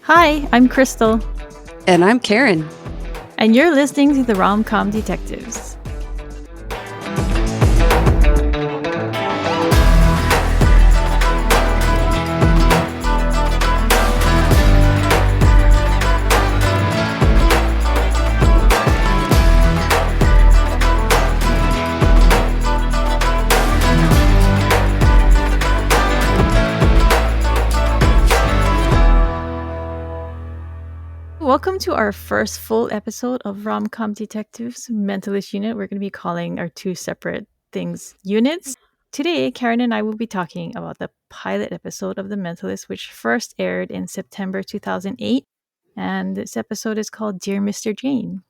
Hi, I'm Crystal, And I'm Karin. and you're listening to the Rom-Com Detectives. Welcome to our first full episode of Rom-Com Detectives Mentalist Unit. We're going to be calling our two separate things units. Today, Karen and I will be talking about the pilot episode of The Mentalist, which first aired in September 2008. And this episode is called Dear Mr. Jane.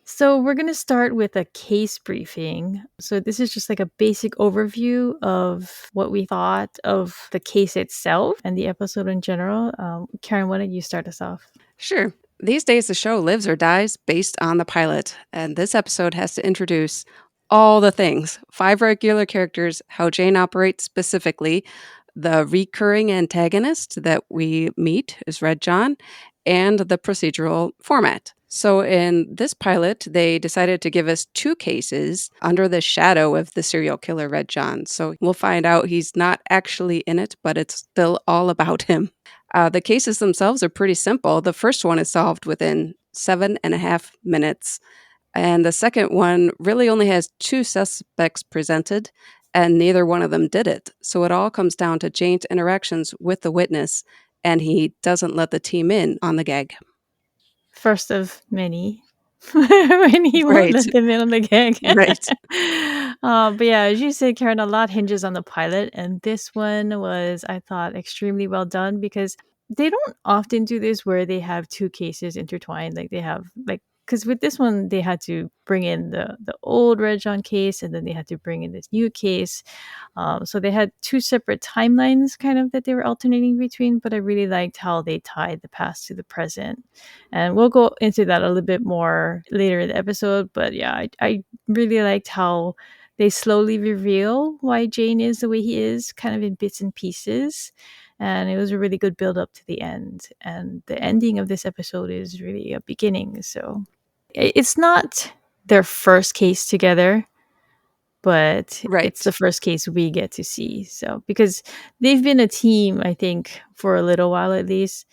So, we're going to start with a case briefing. So, this is just like a basic overview of what we thought of the case itself and the episode in general. Karen, why don't you start us off? Sure. These days, the show lives or dies based on the pilot, and this episode has to introduce all the things 5 regular characters, how Jane operates specifically, the recurring antagonist that we meet is Red John, and the procedural format. So, in this pilot, they decided to give us 2 cases under the shadow of the serial killer Red John. So, we'll find out he's not actually in it, but it's still all about him. The cases themselves are pretty simple. The first one is solved within 7.5 minutes. And the second one really only has 2 suspects presented, and neither one of them did it. So it all comes down to Jane's interactions with the witness, and he doesn't let the team in on the gag. First of many. When he won't Right, let them in on the gag. right. But yeah, as you said, Karen, a lot hinges on the pilot, and this one was, I thought, extremely well done because they don't often do this where they have two cases intertwined. Like they have because with this one they had to bring in the old Red John case, and then they had to bring in this new case. So they had two separate timelines kind of that they were alternating between, but I really liked how they tied the past to the present. And we'll go into that a little bit more later in the episode. But yeah, I really liked how they slowly reveal why Jane is the way he is, kind of in bits and pieces. And it was a really good build up to the end. And the ending of this episode is really a beginning. So it's not their first case together, but it's the Right. first case we get to see. So because they've been a team, I think, for a little while at least.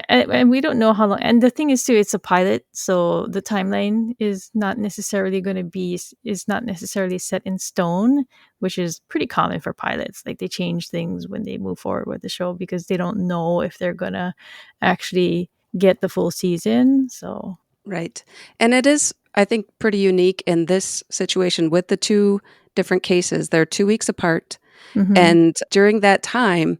And we don't know how long. And the thing is, too, it's a pilot, so the timeline is not necessarily going to be is not necessarily set in stone, which is pretty common for pilots. Like they change things when they move forward with the show because they don't know if they're gonna actually get the full season. So Right. And it is, I think, pretty unique in this situation with the 2 different cases. They're 2 weeks apart. mhm. And during that time,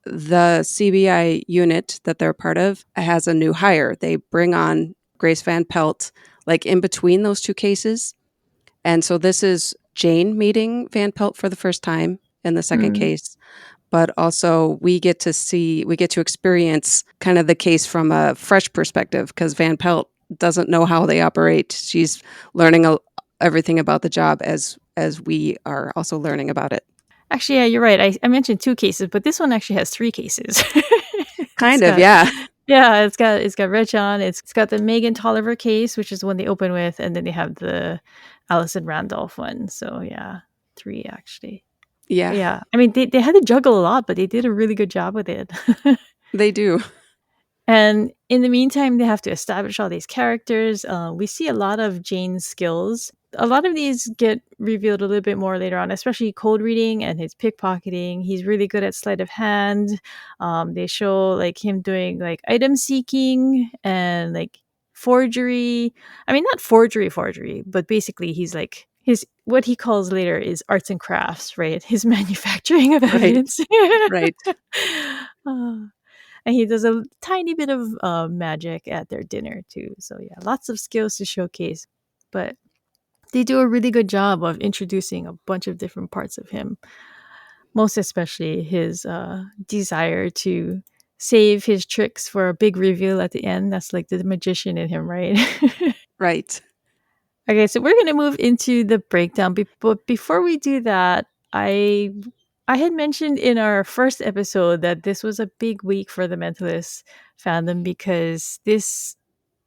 the CBI unit that they're part of has a new hire. They bring on Grace Van Pelt, like in between those 2 cases. And so this is Jane meeting Van Pelt for the first time in the second Mm. case. But also we get to experience kind of the case from a fresh perspective because Van Pelt doesn't know how they operate. She's learning everything about the job as we are also learning about it. Actually, yeah, you're right. I mentioned two cases, but this one actually has three cases. It's Kind of, got yeah. yeah, it's got Red John, it's got the Megan Tolliver case, which is the one they open with, and then they have the Allison Randolph one. So yeah, three actually. But Yeah, yeah, I mean they had to juggle a lot, but they did a really good job with it. they do. And in the meantime, they have to establish all these characters. We see a lot of Jane's skills. A lot of these get revealed a little bit more later on, especially code reading and his pickpocketing. He's really good at sleight of hand. They show like him doing like item seeking and like forgery. I mean, not forgery, but basically he's like his what he calls later is arts and crafts, right? His manufacturing of Right, evidence. right. Uh, and he does a tiny bit of magic at their dinner too. So yeah, lots of skills to showcase. But they do a really good job of introducing a bunch of different parts of him. Most especially his desire to save his tricks for a big reveal at the end. That's like the magician in him, right? Right. Okay, so we're gonna move into the breakdown. But before we do that, I I had mentioned in our first episode that this was a big week for the Mentalist fandom because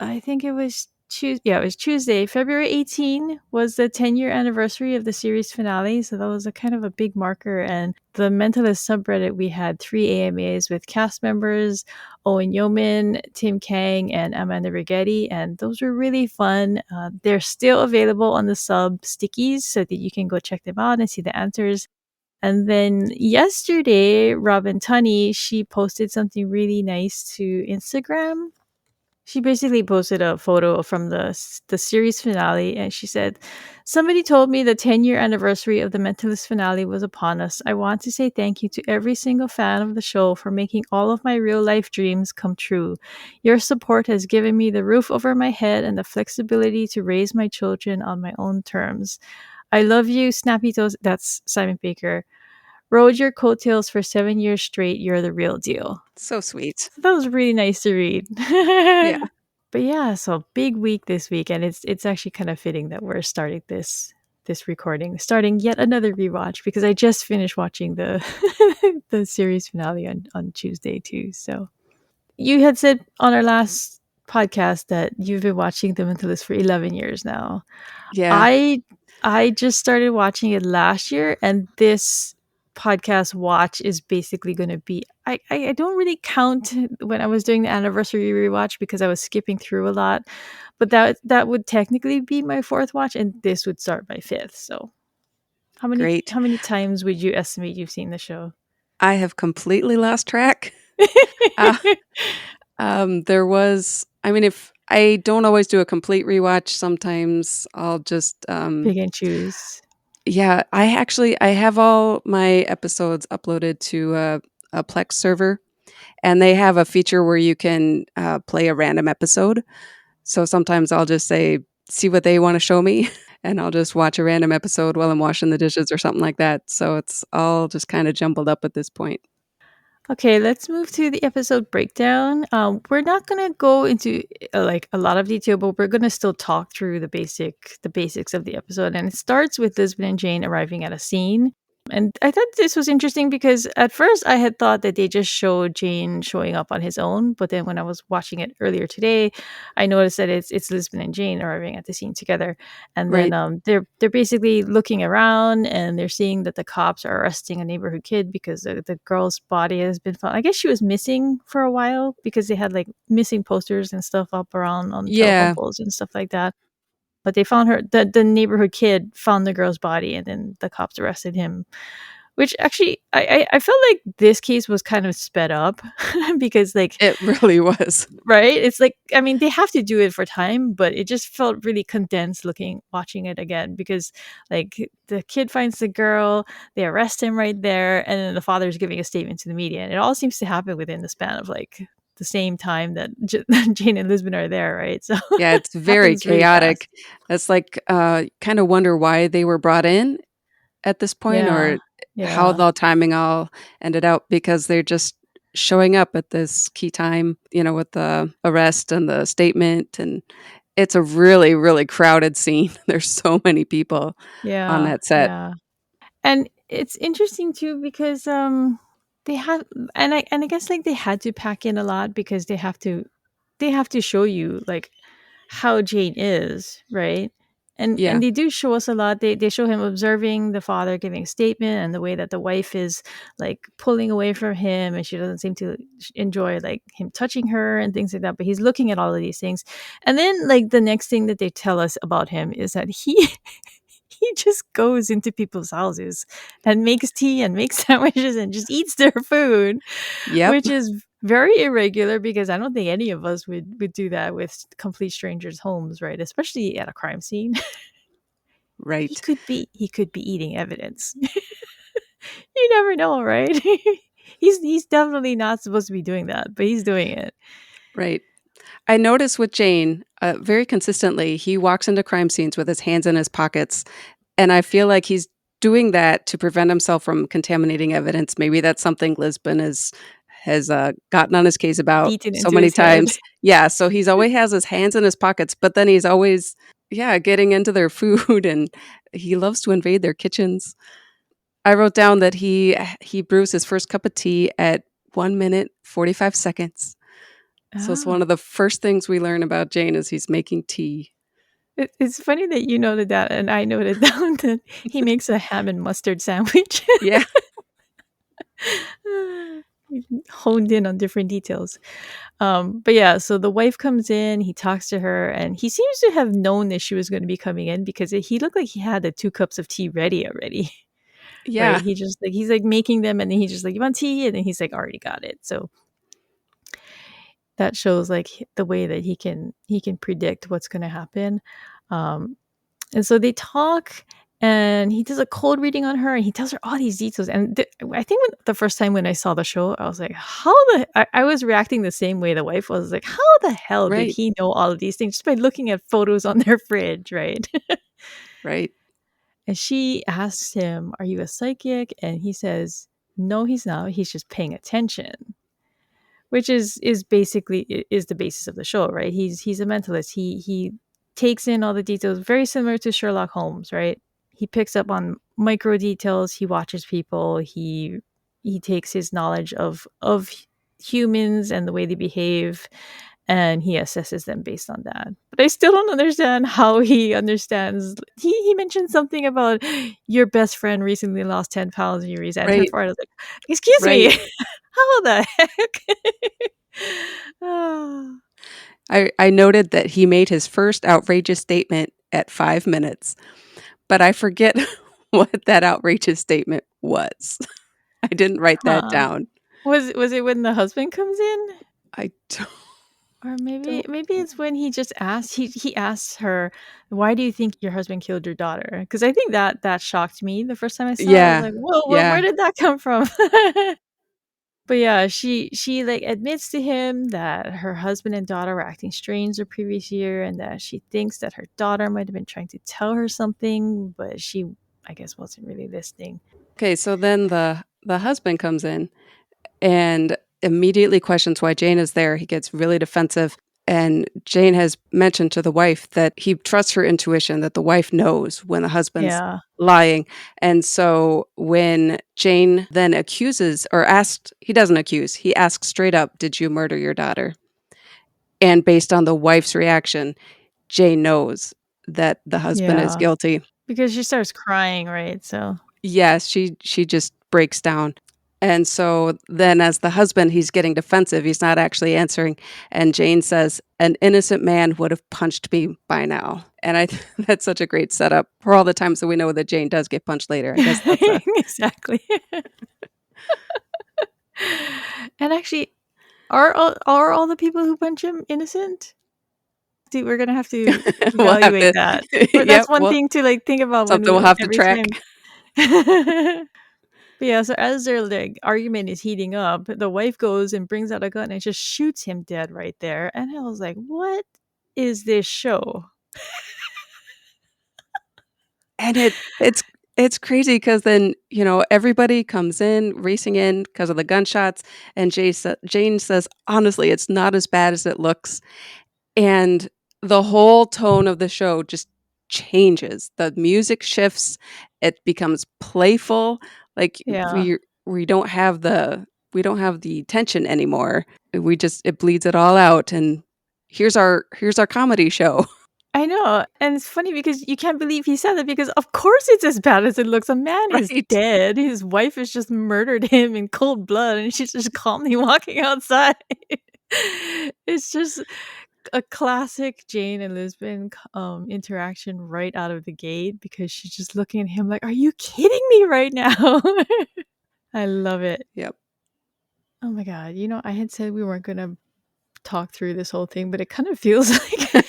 I think it was Tuesday. Yeah, it was Tuesday. February 18 was the 10-year anniversary of the series finale. So that was a kind of a big marker. And the Mentalist subreddit, we had 3 AMAs with cast members Owen Yeoman, Tim Kang, and Amanda Rigetti. And those were really fun. They're still available on the sub stickies so that you can go check them out and see the answers. And then yesterday, Robin Tunney, she posted something really nice to Instagram. She basically posted a photo from the series finale, and she said, "Somebody told me the 10-year anniversary of the Mentalist finale was upon us. I want to say thank you to every single fan of the show for making all of my real life dreams come true. Your support has given me the roof over my head and the flexibility to raise my children on my own terms. I love you, Snappy Toes." That's Simon Baker. "Rode your coattails for 7 years straight. You're the real deal." So sweet. So that was really nice to read. Yeah. But yeah, so big week this week, and it's actually kind of fitting that we're starting this recording, starting yet another rewatch because I just finished watching the the series finale on Tuesday too. So you had said on our last podcast that you've been watching The Mentalist for 11 years now. Yeah. I I just started watching it last year, and this podcast watch is basically going to be. I don't really count when I was doing the anniversary rewatch because I was skipping through a lot, but that would technically be my fourth watch, and this would start my fifth. So Great. how many times would you estimate you've seen the show? I have completely lost track. Uh, there was, I mean, if I don't always do a complete rewatch, sometimes I'll just, Pick and choose. yeah, I have all my episodes uploaded to a Plex server, and they have a feature where you can play a random episode. So sometimes I'll just say, see what they want to show me, and I'll just watch a random episode while I'm washing the dishes or something like that. So it's all just kind of jumbled up at this point. Okay, let's move to the episode breakdown. We're not gonna go into like a lot of detail, but we're gonna still talk through the basics of the episode. And it starts with Lisbon and Jane arriving at a scene. And I thought this was interesting because at first I had thought that they just showed Jane showing up on his own, but then when I was watching it earlier today, I noticed that it's Lisbon and Jane arriving at the scene together. And then Right. they're basically looking around and they're seeing that the cops are arresting a neighborhood kid because the girl's body has been found. I guess she was missing for a while because they had like missing posters and stuff up around on telephone Yeah, poles and stuff like that. But they found her. The neighborhood kid found the girl's body, and then the cops arrested him. Which actually, I felt like this case was kind of sped up because like it really was. right? It's like, I mean, they have to do it for time, but it just felt really condensed watching it again because, like, the kid finds the girl, they arrest him right there, and then the father's giving a statement to the media. And it all seems to happen within the span of, like, the same time that Jane and Lisbon are there, right? So Yeah, it's it very happens really fast. chaotic. It's like, kind of wonder why they were brought in at this point Yeah. or how Yeah. the timing all ended out because they're just showing up at this key time, with the arrest and the statement. And it's a really, really crowded scene. There's so many people on Yeah. that set. Yeah. And it's interesting too because they have and I guess like they had to pack in a lot because they have to show you like how Jane is, right? Yeah. And they do show us a lot. They show him observing the father giving a statement and the way that the wife is like pulling away from him and she doesn't seem to enjoy like him touching her and things like that. But he's looking at all of these things. And then like the next thing that they tell us about him is that he he just goes into people's houses and makes tea and makes sandwiches and just eats their food, Yep. which is very irregular because I don't think any of us would do that with complete strangers' homes, right? Especially at a crime scene. Right. He could be eating evidence. You never know, right? He's definitely not supposed to be doing that, but he's doing it. Right. I notice with Jane, very consistently, he walks into crime scenes with his hands in his pockets. And I feel like he's doing that to prevent himself from contaminating evidence. Maybe that's something Lisbon has gotten on his case about Beaten so into many his head. times. Yeah, so he's always has his hands in his pockets, but then he's always, yeah, getting into their food and he loves to invade their kitchens. I wrote down that he brews his first cup of tea at 1 minute 45 seconds. So it's one Oh. of the first things we learn about Jane is he's making tea. It's funny that you noted that, and I noted down that he makes a ham and mustard sandwich. Yeah, We honed in on different details. But yeah, so the wife comes in, he talks to her, and he seems to have known that she was going to be coming in because he looked like he had the 2 cups of tea ready already, yeah, right? He's like making them, and then he's just like, "You want tea?" And then he's like, "Already got it." So that shows like the way that he can predict what's going to happen. Um, And so they talk, and he does a cold reading on her, and he tells her all these details. And I think the first time when I saw the show, I was like, "How the?" I was reacting the same way the wife was like, "How the hell did right, he know all of these things just by looking at photos on their fridge?" Right? right, And she asks him, "Are you a psychic?" And he says, "No, he's not. He's just paying attention." Which is basically is the basis of the show, right? He's a mentalist. He takes in all the details, very similar to Sherlock Holmes, right? He picks up on micro details. He watches people. He takes his knowledge of humans and the way they behave, and he assesses them based on that. But I still don't understand how he understands. He mentioned something about your best friend recently lost 10 pounds and you resent her right, for it. I was like, excuse me, right. how the heck? Oh. I noted that he made his first outrageous statement at 5 minutes, but I forget what that outrageous statement was. I didn't write that Huh. down. Was it when the husband comes in? I don't Or don't maybe it's when he just asked he asks her, "Why do you think your husband killed your daughter?" Because I think that shocked me the first time I saw it. I was Yeah, like, "Whoa, where yeah, did that come from?" But yeah, she like admits to him that her husband and daughter were acting strange the previous year, and that she thinks that her daughter might have been trying to tell her something, but she, I guess, wasn't really listening. okay, so then the husband comes in and immediately questions why Jane is there. He gets really defensive. And Jane has mentioned to the wife that he trusts her intuition, that the wife knows when the husband's Yeah, lying. And so when Jane then accuses or asks, he doesn't accuse, he asks straight up, "Did you murder your daughter?" And based on the wife's reaction, Jane knows that the husband is yeah, guilty. because she starts crying, right? So Yes, she just breaks down. And so then as the husband, he's getting defensive, he's not actually answering, and Jane says, "An innocent man would have punched me by now." And that's such a great setup for all the times that we know that Jane does get punched later. I guess that's a exactly. And actually, are all the people who punch him innocent? Dude, we're gonna have to we'll have evaluate to that. But that's yep, one well, thing to like think about when something we we'll have to every track. time. But yeah, so as their like argument is heating up, the wife goes and brings out a gun and just shoots him dead right there. And I was like, what is this show? And it's crazy because then, everybody comes in, racing in because of the gunshots, and Jane says, "Honestly, it's not as bad as it looks." And the whole tone of the show just changes. The music shifts, it becomes playful, like, Yeah. we don't have the tension anymore. We just it bleeds it all out, and here's our comedy show. I know. And it's funny because you can't believe he said that because of course it's as bad as it looks. A man is Right. dead. His wife has just murdered him in cold blood and she's just calmly walking outside. It's just a classic Jane and Lisbon interaction right out of the gate because she's just looking at him like, "Are you kidding me right now?" I love it. Yep. Oh my god. I had said we weren't gonna talk through this whole thing, but it kind of feels like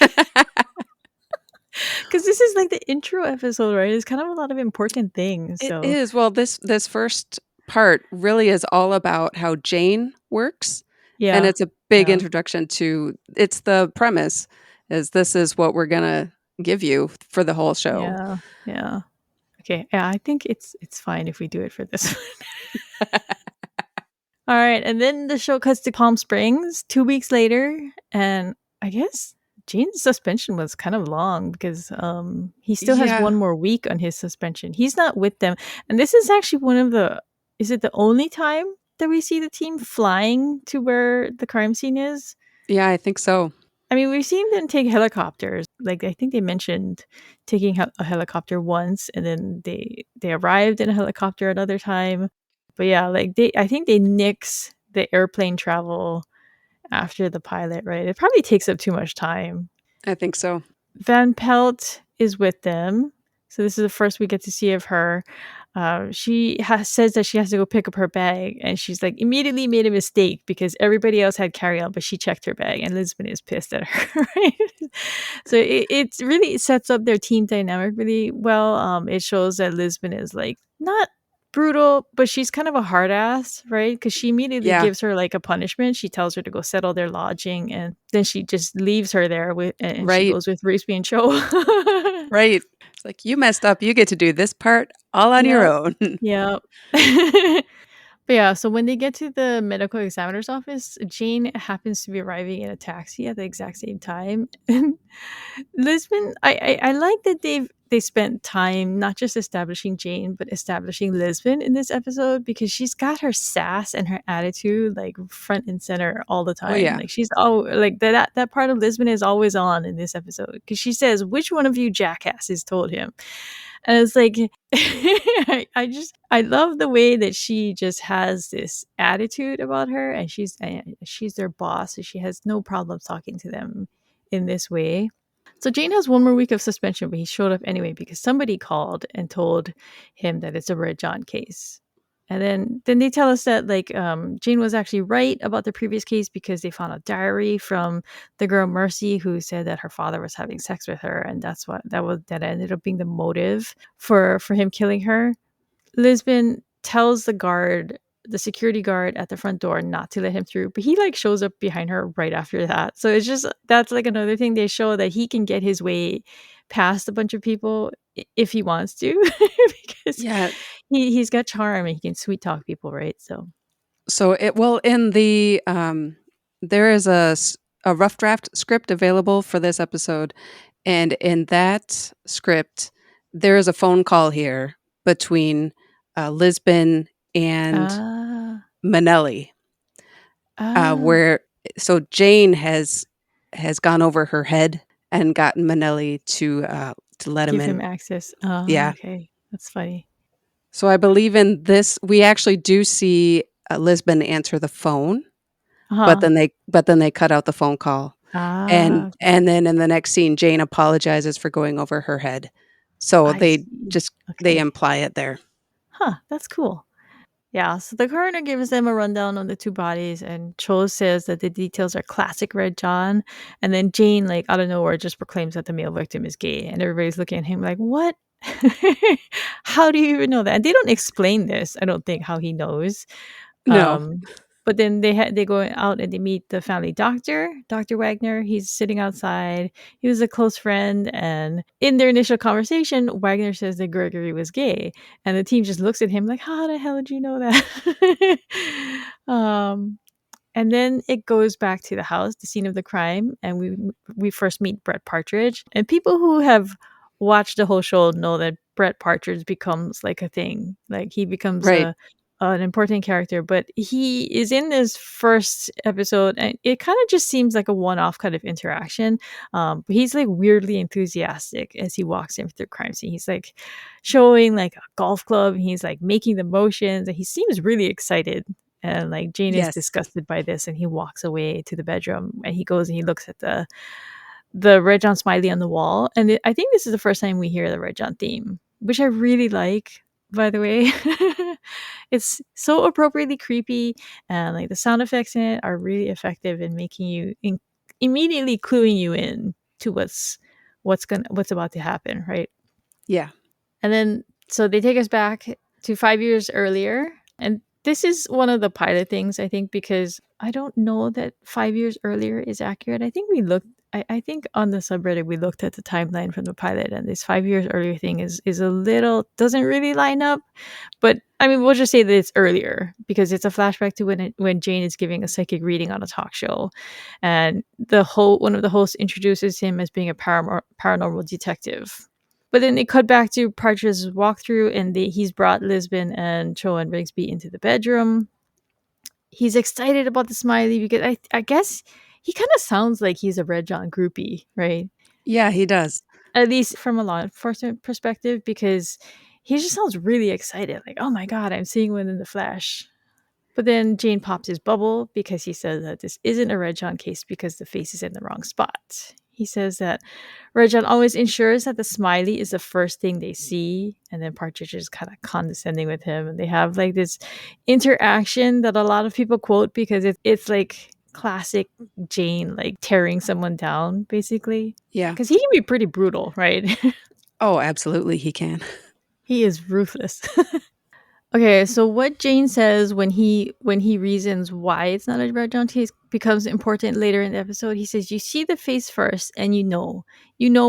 because this is like the intro episode, right? It's kind of a lot of important things. It So is. Well, this first part really is all about how Jane works, and yeah, it's a big yeah, introduction to it's the premise is this is what we're gonna give you for the whole show. yeah, yeah. Okay, yeah. I think it's fine if we do it for this one. All right, and then the show cuts to Palm Springs 2 weeks later, and I guess Jane's suspension was kind of long because he still has Yeah. one more week on his suspension. He's not with them. And this is actually one of the is it the only time that we see the team flying to where the crime scene is? Yeah, I think so. I mean, we've seen them take helicopters. Like I think they mentioned taking a helicopter once, and then they arrived in a helicopter another time. But yeah, like they I think they nix the airplane travel after the pilot, right? It probably takes up too much time. I think so. Van Pelt is with them. So this is the first we get to see of her. Says that she has to go pick up her bag, and she's like immediately made a mistake because everybody else had carry on, but she checked her bag, and Lisbon is pissed at her. Right? So it really sets up their team dynamic really well. It shows that Lisbon is like not brutal, but she's kind of a hard ass, right? Because she immediately Yeah, gives her like a punishment. She tells her to go settle their lodging, and then she just leaves her there with, and she right, goes with Ruby and Cho. right. It's like, you messed up. You get to do this part all on your Yep. own. Yep. But yeah, so when they get to the medical examiner's office, Jane happens to be arriving in a taxi at the exact same time. And Lisbon, I like that they spent time not just establishing Jane, but establishing Lisbon in this episode because she's got her sass and her attitude like front and center all the Oh, time. yeah. Like she's like that part of Lisbon is always on in this episode because she says, "Which one of you jackasses told him?" And it's like I love the way that she just has this attitude about her, and she's their boss, so she has no problem talking to them in this way. So Jane has one more week of suspension, but he showed up anyway because somebody called and told him that it's a Red John case. And then they tell us that like Jane was actually right about the previous case because they found a diary from the girl Mercy who said that her father was having sex with her, and that ended up being the motive for him killing her. Lisbon tells the security guard at the front door not to let him through, but he like shows up behind her right after that. So it's just that's like another thing they show that he can get his way past a bunch of people if he wants to because Yeah. he's got charm and he can sweet talk people, right? So So in the there is a rough draft script available for this episode, and in that script there is a phone call here between Lisbon and ah Manelli, ah where so Jane has gone over her head and gotten Manelli to let him give him in. access. Oh, Yeah. okay. That's funny. So I believe in this. We actually do see Lisbon answer the phone, but Uh-huh. then they cut out the phone call. Ah, And then in the next scene, Jane apologizes for going over her head. So I they see. just they Okay. imply it there. Huh, that's cool. Yeah, so the coroner gives them a rundown on the two bodies, and Cho says that the details are classic Red John. And then Jane, like out of nowhere, just proclaims that the male victim is gay, and everybody's looking at him like, "What? How do you even know that?" And they don't explain this. I don't think how he knows. No. Um, but then they go out and they meet the family doctor, Dr. Wagner. He's sitting outside. He was a close friend, and in their initial conversation, Wagner says that Gregory was gay, and the team just looks at him like, "How the hell did you know that?" um, and then it goes back to the house, the scene of the crime, and we first meet Brett Partridge. And people who have watched the whole show know that Brett Partridge becomes like a thing. Like he becomes Right. a an important character, but he is in this first episode, and it kind of just seems like a one-off kind of interaction. But he's like weirdly enthusiastic as he walks in through the crime scene. He's like showing like a golf club, and he's like making the motions, and he seems really excited. And like Jane is Yes. disgusted by this, and he walks away to the bedroom, and he goes and he looks at the Red John smiley on the wall. And I think this is the first time we hear the Red John theme, which I really like, by the way. It's so appropriately creepy, and like the sound effects in it are really effective in making you immediately cluing you in to what's about to happen, right? Yeah. And then so they take us back to 5 years earlier. And this is one of the pilot things, I think, because I don't know that 5 years earlier is accurate. I think we looked. I think on the subreddit we looked at the timeline from the pilot, and this 5 years earlier thing is a little doesn't really line up. But I mean, we'll just say that it's earlier because it's a flashback to when Jane is giving a psychic reading on a talk show, and one of the hosts introduces him as being a paranormal detective. But then they cut back to Partridge's walkthrough, and he's brought Lisbon and Cho and Rigsby into the bedroom. He's excited about the smiley because I guess he kind of sounds like he's a Red John groupie, right? Yeah, he does. At least from a law enforcement perspective, because he just sounds really excited, like, oh my god, I'm seeing one in the flesh. But then Jane pops his bubble because he says that this isn't a Red John case because the face is in the wrong spot. He says that Red John always ensures that the smiley is the first thing they see, and then Partridge is kind of condescending with him, and they have like this interaction that a lot of people quote because it's like classic Jane, like tearing someone down, basically. Yeah. Because he can be pretty brutal, right? Oh, absolutely, he can. He is ruthless. Okay, so what Jane says when he reasons why it's not a red John case becomes important later in the episode. He says, "You see the face first, and you know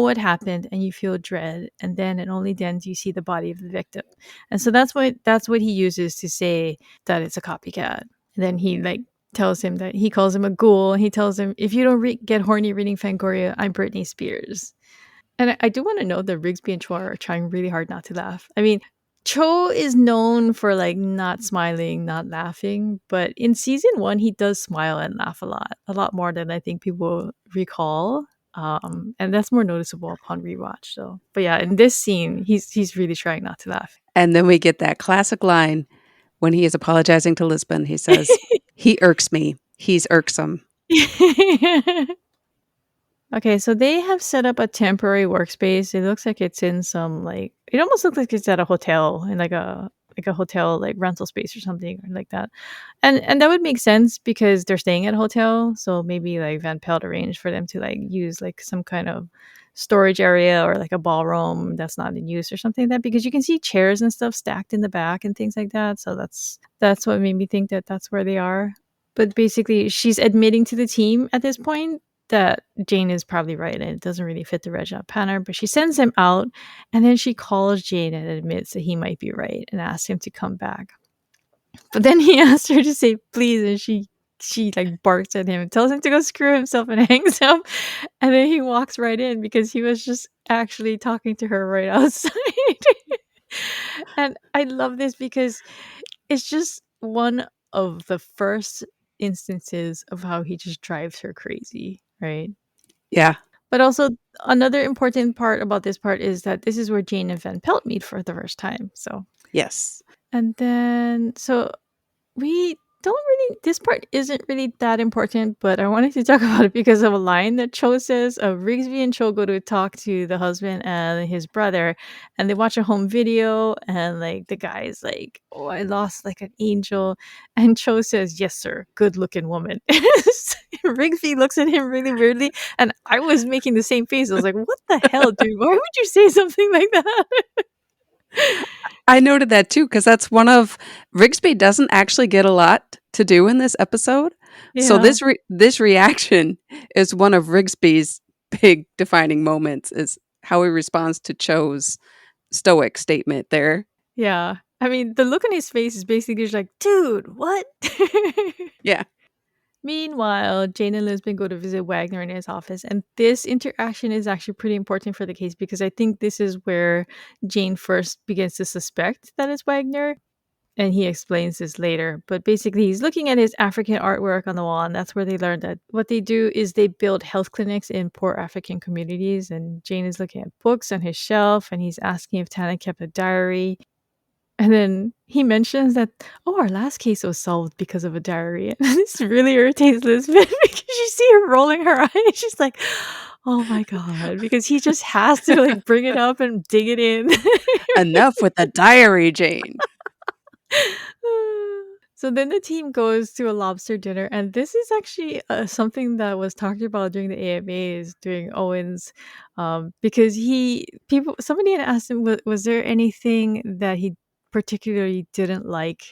what happened, and you feel dread, and then and only then do you see the body of the victim." And so that's what he uses to say that it's a copycat. And then he like tells him that he calls him a ghoul, and he tells him, "If you don't get horny reading Fangoria, I'm Britney Spears." And I do want to note that Rigsby and Chua are trying really hard not to laugh. I mean, Cho is known for like not smiling, not laughing, but in season one, he does smile and laugh a lot more than I think people recall. And that's more noticeable upon rewatch. So, but yeah, in this scene, he's really trying not to laugh. And then we get that classic line when he is apologizing to Lisbon. He says, "He irks me. He's irksome." Okay, so they have set up a temporary workspace. It looks like it's in some like it almost looks like it's at a hotel in like a hotel like rental space or something or like that. And that would make sense because they're staying at a hotel, so maybe like Van Pelt arranged for them to like use like some kind of storage area or like a ballroom that's not in use or something like that because you can see chairs and stuff stacked in the back and things like that. So that's what made me think that that's where they are. But basically, she's admitting to the team at this point that Jane is probably right and it doesn't really fit the Reginald pattern, but she sends him out and then she calls Jane and admits that he might be right and asks him to come back. But then he asks her to say please and she like barks at him and tells him to go screw himself and hangs up. And then he walks right in because he was just actually talking to her right outside. And I love this because it's just one of the first instances of how he just drives her crazy, right? Yeah. But also another important part about this part is that this is where Jane and Van Pelt meet for the first time. So Yes. and then so we don't really this part isn't really that important, but I wanted to talk about it because of a line that Cho says. Rigsby and Cho go to talk to the husband and his brother, and they watch a home video, and like the guy's like, "Oh, I lost like an angel," and Cho says, "Yes, sir, good looking woman." Rigsby looks at him really weirdly, and I was making the same face. I was like, "What the hell, dude? Why would you say something like that?" I noted that too because that's one of Rigsby doesn't actually get a lot to do in this episode. So Yeah. this reaction is one of Rigsby's big defining moments is how he responds to Cho's stoic statement there. Yeah. I mean, the look on his face is basically just like, dude, what? Yeah. Meanwhile, Jane and Lisbon go to visit Wagner in his office, and this interaction is actually pretty important for the case because I think this is where Jane first begins to suspect that it's Wagner, and he explains this later. But basically, he's looking at his African artwork on the wall, and that's where they learned that what they do is they build health clinics in poor African communities. And Jane is looking at books on his shelf, and he's asking if Tana kept a diary. And then he mentions that, oh, our last case was solved because of a diary. And this really irritates Lisbeth because you see her rolling her eyes. She's like, oh my God. Because he just has to like bring it up and dig it in. Enough with the diary, Jane. So then the team goes to a lobster dinner, and this is actually something that was talked about during the AMAs during Owen's, because somebody had asked him, was there anything that he particularly didn't like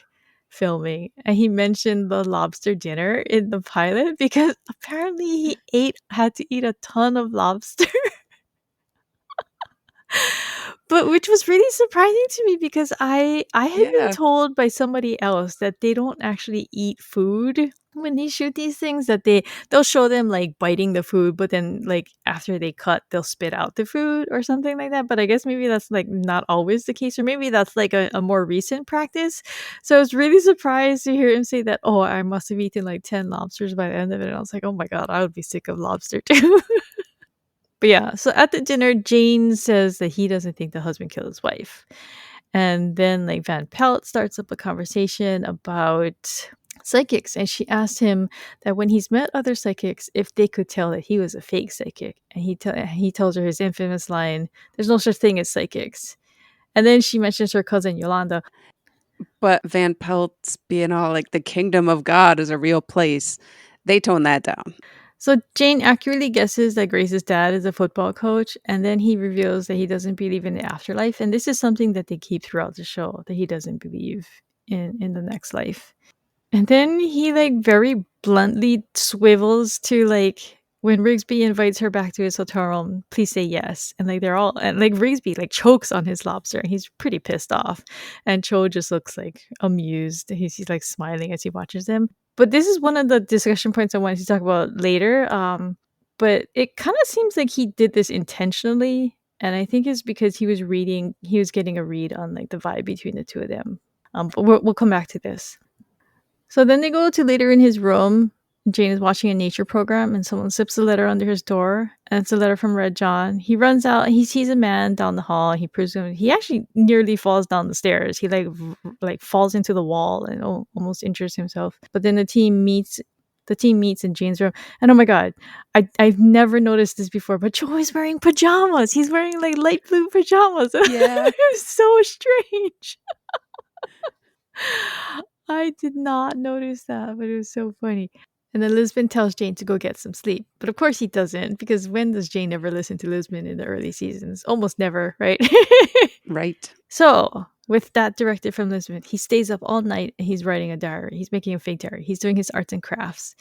filming, and he mentioned the lobster dinner in the pilot because apparently he had to eat a ton of lobster. But which was really surprising to me because I had been Yeah. told by somebody else that they don't actually eat food when they shoot these things, that they'll show them, like, biting the food, but then, like, after they cut, they'll spit out the food or something like that, but I guess maybe that's, like, not always the case, or maybe that's, like, a more recent practice. So I was really surprised to hear him say that, "Oh, I must have eaten, like, 10 lobsters by the end of it," and I was like, "Oh my god, I would be sick of lobster too." But yeah, so at the dinner, Jane says that he doesn't think the husband killed his wife. And then, like, Van Pelt starts up a conversation about psychics, and she asked him that when he's met other psychics, if they could tell that he was a fake psychic. And he tells her his infamous line, "There's no such thing as psychics." And then she mentions her cousin Yolanda. But Van Pelt's being all like the kingdom of God is a real place. They tone that down. So Jane accurately guesses that Grace's dad is a football coach, and then he reveals that he doesn't believe in the afterlife. And this is something that they keep throughout the show, that he doesn't believe in the next life. And then he, like, very bluntly swivels to, like, when Rigsby invites her back to his hotel room, "Please say yes." And, like, they're all, and, like, Rigsby, like, chokes on his lobster, and he's pretty pissed off. And Cho just looks, like, amused. He's, like, smiling as he watches them. But this is one of the discussion points I wanted to talk about later. But it kind of seems like he did this intentionally. And I think it's because he was getting a read on, like, the vibe between the two of them. But we'll come back to this. So then they go to later in his room. Jane is watching a nature program and someone slips a letter under his door. And it's a letter from Red John. He runs out and he sees a man down the hall. He actually nearly falls down the stairs. He like falls into the wall and almost injures himself. But then the team meets in Jane's room. And oh my god, I've never noticed this before, but Joe is wearing pajamas. He's wearing, like, light blue pajamas. Yeah. It was so strange. I did not notice that, but it was so funny. And then Lisbon tells Jane to go get some sleep. But of course he doesn't, because when does Jane ever listen to Lisbon in the early seasons? Almost never, right? Right. So, with that directive from Lisbon, he stays up all night and he's writing a diary. He's making a fake diary. He's doing his arts and crafts.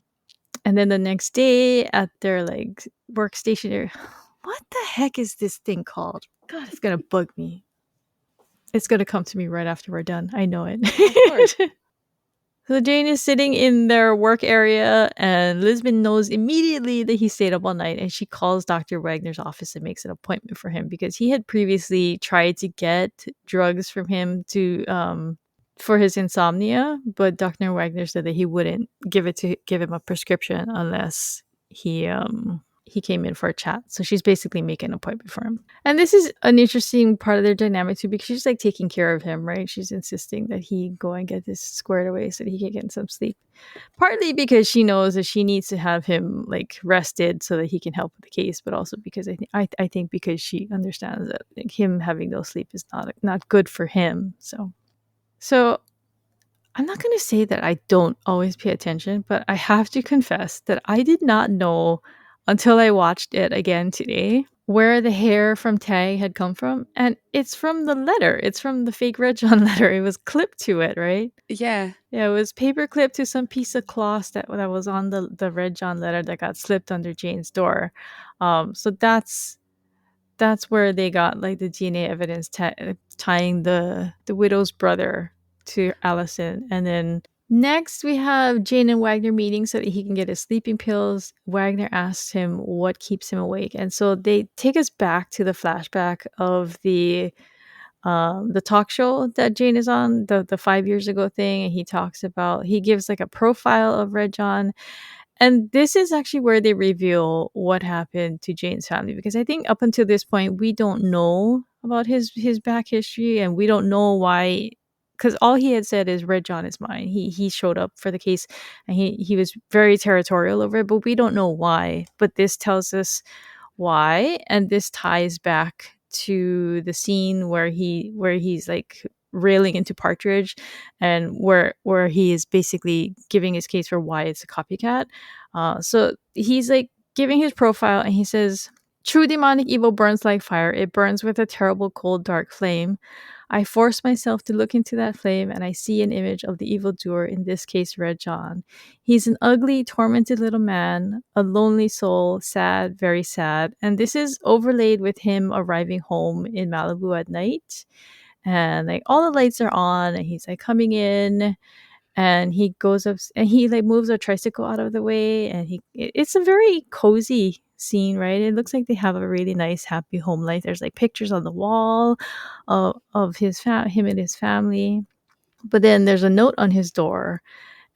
And then the next day at their, like, workstation, what the heck is this thing called? God, it's gonna bug me. It's gonna come to me right after we're done. I know it. Of course. So Jane is sitting in their work area, and Lisbon knows immediately that he stayed up all night, and she calls Dr. Wagner's office and makes an appointment for him because he had previously tried to get drugs from him to for his insomnia, but Dr. Wagner said that he wouldn't give him a prescription unless he came in for a chat. So she's basically making an appointment for him. And this is an interesting part of their dynamic too, because she's, like, taking care of him, right? She's insisting that he go and get this squared away so that he can get some sleep. Partly because she knows that she needs to have him, like, rested so that he can help with the case, but also because I think because she understands that, like, him having no sleep is not good for him. So I'm not going to say that I don't always pay attention, but I have to confess that I did not know until I watched it again today where the hair from Tag had come from. And it's from the letter. It's from the fake Red John letter. It was clipped to it, right? Yeah. Yeah, it was paper clipped to some piece of cloth that was on the Red John letter that got slipped under Jane's door. So that's where they got, like, the DNA evidence tying the widow's brother to Allison. And then next we have Jane and Wagner meeting so that he can get his sleeping pills. Wagner asks him what keeps him awake, and so they take us back to the flashback of the talk show that Jane is on, the 5 years ago thing, and he gives, like, a profile of Red John. And this is actually where they reveal what happened to Jane's family, because I think up until this point we don't know about his back history, and we don't know why, because all he had said is Red John is mine. He showed up for the case and he was very territorial over it, but we don't know why. But this tells us why, and this ties back to the scene where he's, like, railing into Partridge, and where he is basically giving his case for why it's a copycat. So he's, like, giving his profile, and he says, "True demonic evil burns like fire. It burns with a terrible, cold, dark flame. I force myself to look into that flame and I see an image of the evildoer, in this case, Red John. He's an ugly, tormented little man, a lonely soul, sad, very sad. And this is overlaid with him arriving home in Malibu at night. And like all the lights are on, and he's like coming in, and he goes up and he like moves a tricycle out of the way, and it's a very cozy scene, right? It looks like they have a really nice happy home life. There's like pictures on the wall of him and his family, but then there's a note on his door,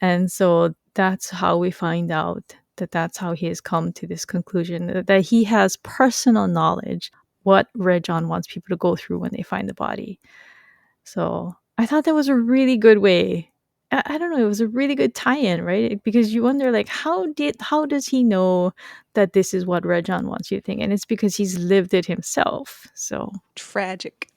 and so that's how we find out that that's how he has come to this conclusion, that he has personal knowledge what Red John wants people to go through when they find the body. So I thought that was a really good way. I don't know. It was a really good tie-in, right? Because you wonder, like, how does he know that this is what Red John wants you to think? And it's because he's lived it himself. So Tragic.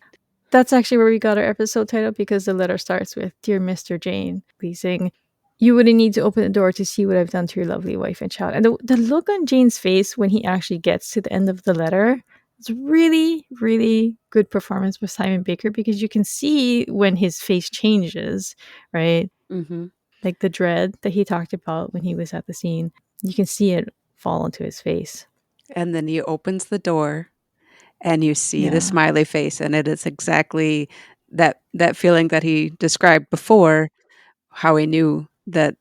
that's actually where we got our episode title, because the letter starts with "Dear Mr. Jane," pleasing. You wouldn't need to open the door to see what I've done to your lovely wife and child. And the look on Jane's face when he actually gets to the end of the letter, it's really, really good performance by Simon Baker, because you can see when his face changes, right? Mm-hmm. Like the dread that he talked about when he was at the scene. You can see it fall into his face. And then he opens the door and you see the Yeah. smiley face, and it is exactly that feeling that he described before, how he knew that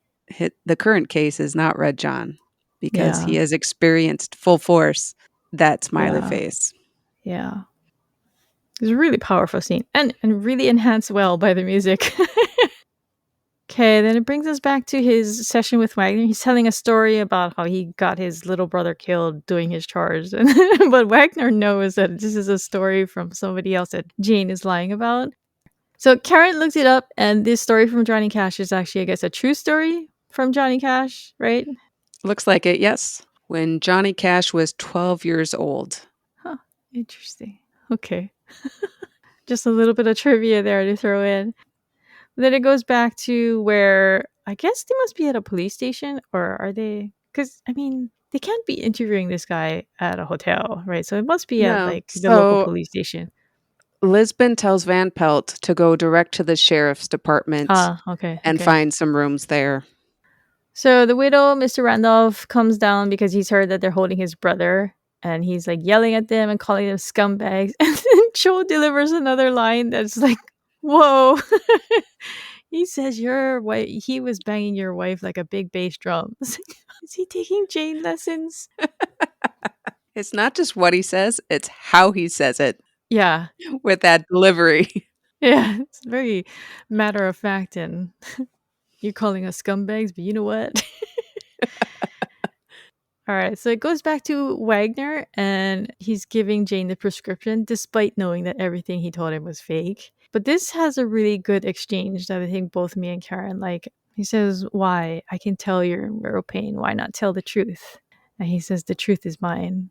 the current case is not Red John, because he Yeah. has experienced full force that smiley Yeah. face. Yeah. It's a really powerful scene, and really enhanced well by the music. Okay, then it brings us back to his session with Wagner. He's telling a story about how he got his little brother killed doing his chores. But Wagner knows that this is a story from somebody else that Jane is lying about. So Karin looked it up, and this story from Johnny Cash is actually, I guess, a true story from Johnny Cash, right? Looks like it, yes. When Johnny Cash was 12 years old. Huh, interesting. Okay. Just a little bit of trivia there to throw in. Then it goes back to where I guess they must be at a police station, or are they? Because I mean, they can't be interviewing this guy at a hotel, right? So it must be at No. like the local So police station. Lisbon tells Van Pelt to go direct to the sheriff's department Ah, okay, and okay. find some rooms there. So the widow, Mr. Randolph, comes down because he's heard that they're holding his brother, and he's like yelling at them and calling them scumbags. And then Joe delivers another line that's like, "Whoa." He says your wife, he was banging your wife like a big bass drum. Is he taking Jane lessons? It's not just what he says, it's how he says it Yeah. with that delivery. Yeah. It's very matter of fact, and you're calling us scumbags, but you know what? All right. So it goes back to Wagner, and he's giving Jane the prescription despite knowing that everything he told him was fake. But this has a really good exchange that I think both me and Karen like. He says, "Why? I can tell you're in real pain. Why not tell the truth?" And he says, "The truth is mine."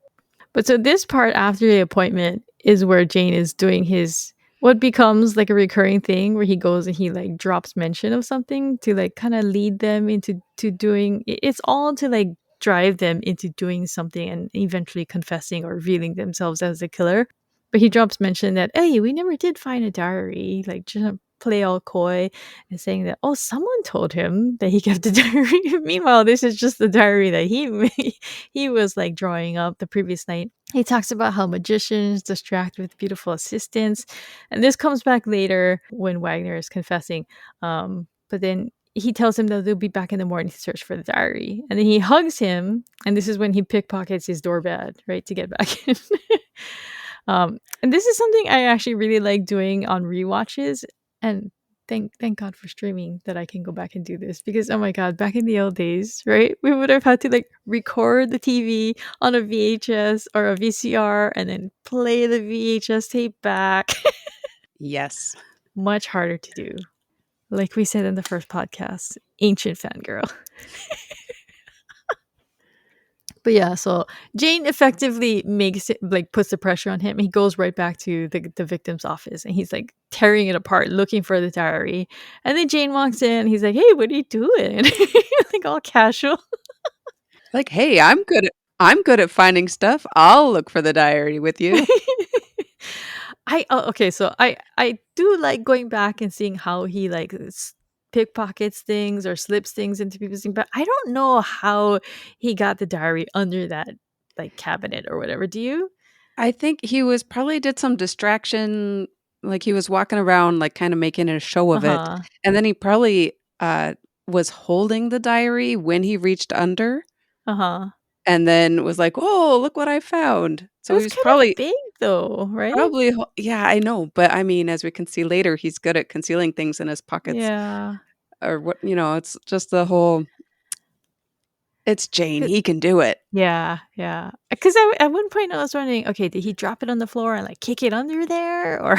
But so this part after the appointment is where Jane is doing his what becomes like a recurring thing, where he goes and he like drops mention of something to like kind of lead them into to doing it's all to like drive them into doing something and eventually confessing or revealing themselves as the killer. But he drops mention that, "Hey, we never did find a diary," like just play all coy and saying that, "Oh, someone told him that he kept a diary." Meanwhile, this is just the diary that he was like drawing up the previous night. He talks about how magicians distract with beautiful assistants, and this comes back later when Wagner is confessing. But then he tells him that they'll be back in the morning to search for the diary, and then he hugs him, and this is when he pickpockets his doorbell, right, to get back in. And this is something I actually really like doing on rewatches, and thank God for streaming that I can go back and do this, because oh my god, back in the old days, right? We would have had to like record the TV on a VHS or a VCR and then play the VHS tape back. Yes. Much harder to do. Like we said in the first podcast, ancient fangirl. But yeah, so Jane effectively makes it like puts the pressure on him. He goes right back to the victim's office and he's like tearing it apart, looking for the diary. And then Jane walks in. He's like, "Hey, what are you doing?" Like all casual. Like, "Hey, I'm good at finding stuff. I'll look for the diary with you." Okay, so I do like going back and seeing how he like pickpockets things or slips things into people's things, but I don't know how he got the diary under that like cabinet or whatever. Do you? I think he was probably did some distraction, like, he was walking around, like, kinda making a show of it, Uh-huh. and then he probably, was holding the diary when he reached under, Uh-huh. and then was like, "Oh, look what I found." It So he was was kind of probably big though, right? probably ho yeah, I know, but, I mean, as we can see later, he's good at concealing things in his pockets Yeah. or what it's just the whole it's Jane, he can do it. Yeah, yeah. Because at one point I was wondering, okay, did he drop it on the floor and like kick it under there, or?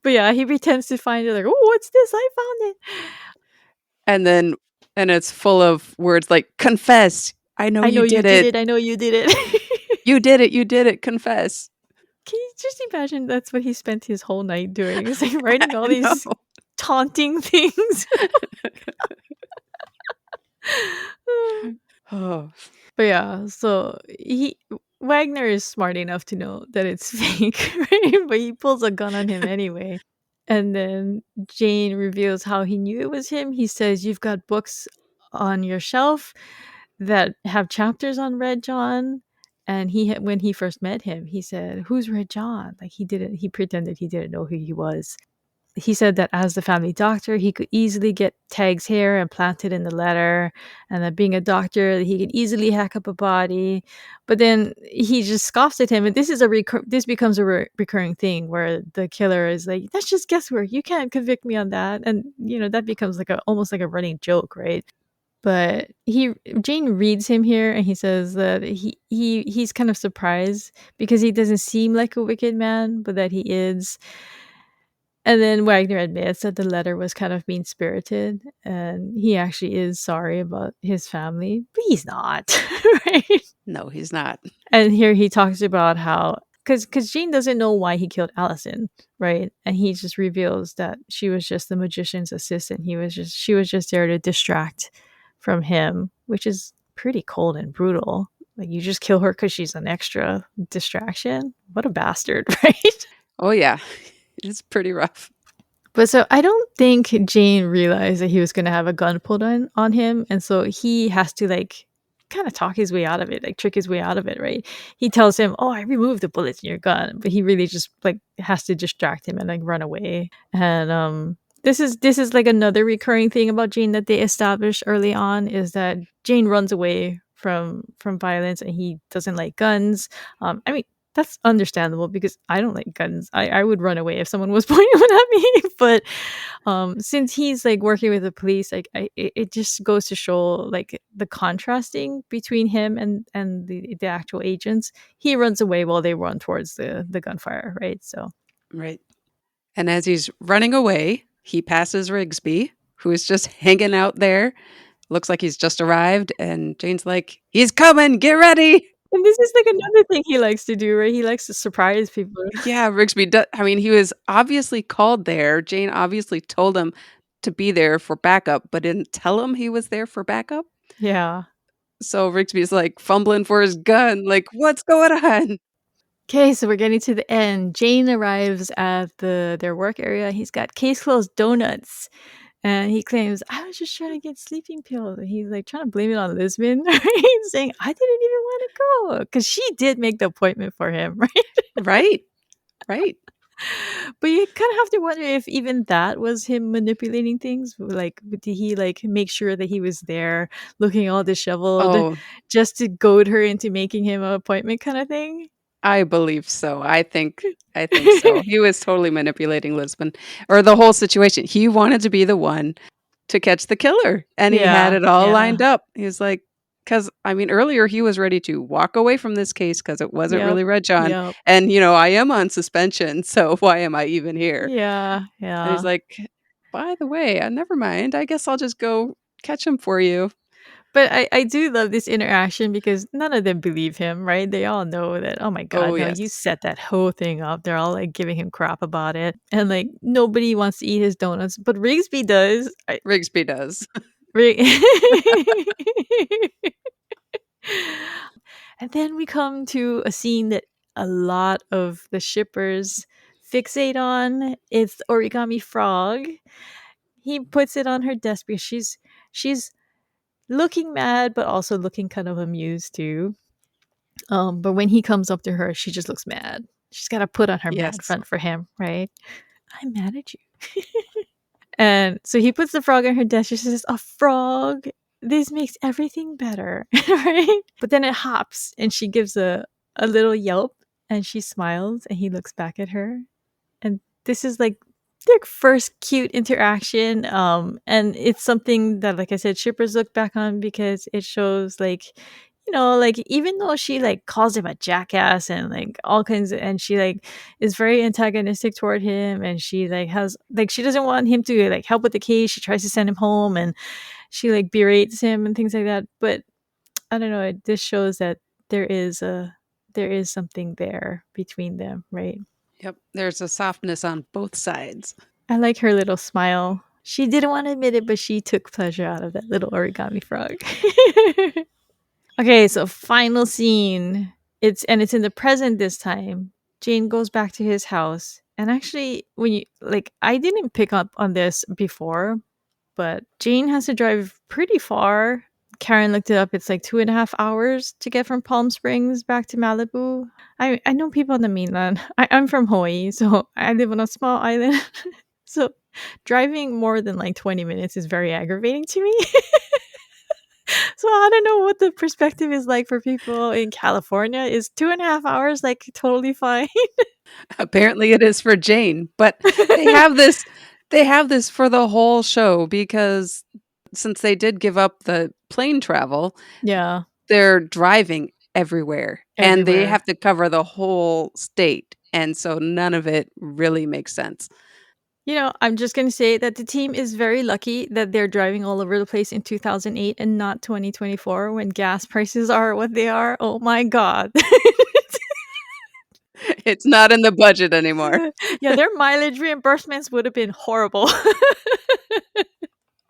But yeah, he pretends to find it like, oh, what's this? I found it. And then and it's full of words like, "Confess. I know I know you you did did it. it. I know you did it. You did it, confess." Can you just imagine that's what he spent his whole night doing? He's like writing all I know. these taunting things. Oh, But yeah, so he Wagner is smart enough to know that it's fake, right? But he pulls a gun on him anyway. And then Jane reveals how he knew it was him. He says, "You've got books on your shelf that have chapters on Red John." And when he first met him, he said, "Who's Red John?" Like he pretended he didn't know who he was. He said that as the family doctor, he could easily get Tag's hair and plant it in the letter, and that being a doctor, he could easily hack up a body. But then he just scoffs at him, and this becomes a recurring thing where the killer is like, "That's just guesswork. You can't convict me on that," and that becomes like a almost like a running joke, right? But Jane reads him here, and he says that he's kind of surprised because he doesn't seem like a wicked man, but that he is. And then Wagner admits that the letter was kind of mean-spirited, and he actually is sorry about his family, but he's not, right? no, he's not. And here he talks about how because Jane doesn't know why he killed Allison, right? And he just reveals that she was just the magician's assistant. She was just there to distract from him, which is pretty cold and brutal. Like you just kill her because she's an extra distraction. What a bastard, right? Oh, yeah. It's pretty rough. But so I don't think Jane realized that he was going to have a gun pulled on him, and so he has to like kind of talk his way out of it, like trick his way out of it, right? He tells him, "Oh, I removed the bullets in your gun," but he really just like has to distract him and like run away. And this is like another recurring thing about Jane that they established early on is that Jane runs away from violence and he doesn't like guns. I mean, that's understandable because I don't like guns. I would run away if someone was pointing one at me. But since he's like working with the police, like it just goes to show like the contrasting between him and the actual agents. He runs away while they run towards the gunfire, right? So Right. And as he's running away, he passes Rigsby, who is just hanging out there. Looks like he's just arrived, and Jane's like, "He's coming, get ready." and this is like another thing he likes to do, right? He likes to surprise people. Yeah, Rigsby do I mean, he was obviously called there. Jane obviously told him to be there for backup, but didn't tell him he was there for backup. Yeah. So Rigsby's, like, fumbling for his gun, like, "What's going on?" Okay, so we're getting to the end. Jane arrives at their work area. He's got case closed donuts. And he claims, I was just trying to get sleeping pills. And he's like trying to blame it on Lisbon, right? Saying, I didn't even want to go. Because she did make the appointment for him, right? Right, right. But you kind of have to wonder if even that was him manipulating things. Like, did he like make sure that he was there looking all disheveled Oh, just to goad her into making him an appointment kind of thing? I believe so. I think so. He was totally manipulating Lisbon, or the whole situation. He wanted to be the one to catch the killer, and he had Yeah, it all yeah. lined up. He was like, because I mean, earlier he was ready to walk away from this case because it wasn't Yep. really Red John, Yep. and I am on suspension, so why am I even here? Yeah. And he's Yeah. like, by the way, never mind. I guess I'll just go catch him for you. But I do love this interaction because none of them believe him, right? They all know that, oh my Oh God, no, you yes, set that whole thing up. They're all like giving him crap about it. And like nobody wants to eat his donuts, but Rigsby does. Rigsby does. Rig- and then we come to a scene that a lot of the shippers fixate on is the origami frog. He puts it on her desk because she's looking mad but also looking kind of amused too. But when he comes up to her, she just looks mad. She's got to put on her mad Yes. front for him, right? I'm mad at you. And so he puts the frog on her desk. She says, "A frog. This makes everything better." Right? But then it hops and she gives a little yelp and she smiles and he looks back at her. And this is like their first cute interaction. And it's something that, like I said, shippers look back on because it shows like, like even though she like calls him a jackass and like all kinds of, and she like is very antagonistic toward him, and she like has like she doesn't want him to like help with the case. She tries to send him home, and she like berates him and things like that. But I don't know. This shows that there is a there is something there between them, right? Yep. There's a softness on both sides. I like her little smile. She didn't want to admit it, but she took pleasure out of that little origami frog. Okay, so final scene. It's in the present this time. Jane goes back to his house. And actually, when you like I didn't pick up on this before, but Jane has to drive pretty far. Karin looked it up. It's like 2.5 hours to get from Palm Springs back to Malibu. I know people on the mainland. I'm from Hawaii, so I live on a small island. So driving more than like 20 minutes is very aggravating to me. So I don't know what the perspective is like for people in California. Is 2.5 hours like totally fine? Apparently it is for Jane, but they have this they have this for the whole show because since they did give up the plane travel, Yeah, they're driving everywhere and they everywhere. have to cover the whole state. And so none of it really makes sense. I'm just going to say that the team is very lucky that they're driving all over the place in 2008 and not 2024 when gas prices are what they are. Oh my God. It's not in the budget anymore. Yeah, their mileage reimbursements would have been horrible.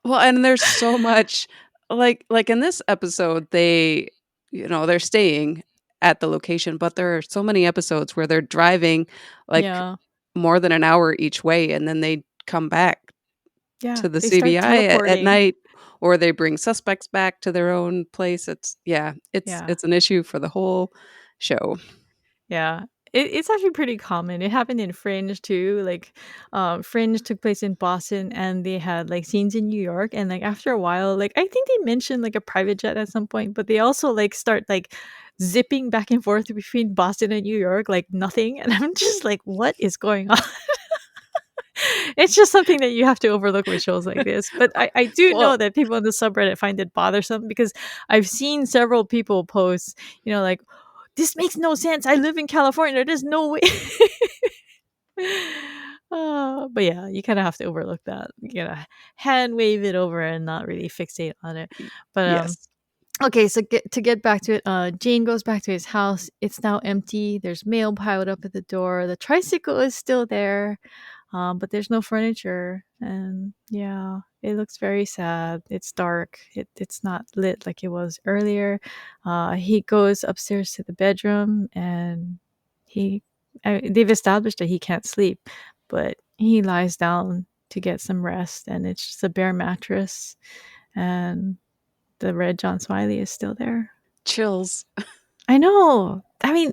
Well, and there's so much like in this episode, they're staying at the location, but there are so many episodes where they're driving like Yeah. more than an hour each way and then they come back Yeah. to the They start CBI at teleporting. night or they bring suspects back to their own place. It's yeah, it's Yeah. it's an issue for the whole show. Yeah. It's actually pretty common. It happened in Fringe too. Like, Fringe took place in Boston, and they had like scenes in New York. And like after a while, like I think they mentioned like a private jet at some point, but they also like start like zipping back and forth between Boston and New York like nothing. And I'm just like, what is going on? It's just something that you have to overlook with shows like this. But I do know Well, that people in the subreddit find it bothersome because I've seen several people post, like, this makes no sense. I live in California. There's no way. But yeah, you kind of have to overlook that. You gotta hand wave it over and not really fixate on it. But yes. okay, so to get back to it, Jane goes back to his house. It's now empty. There's mail piled up at the door. The tricycle is still there, but there's no furniture. And yeah, it looks very sad. It's dark. It's not lit like it was earlier. He goes upstairs to the bedroom, and they've established that he can't sleep, but he lies down to get some rest, and it's just a bare mattress, and the red John Smiley is still there. Chills. I know. I mean,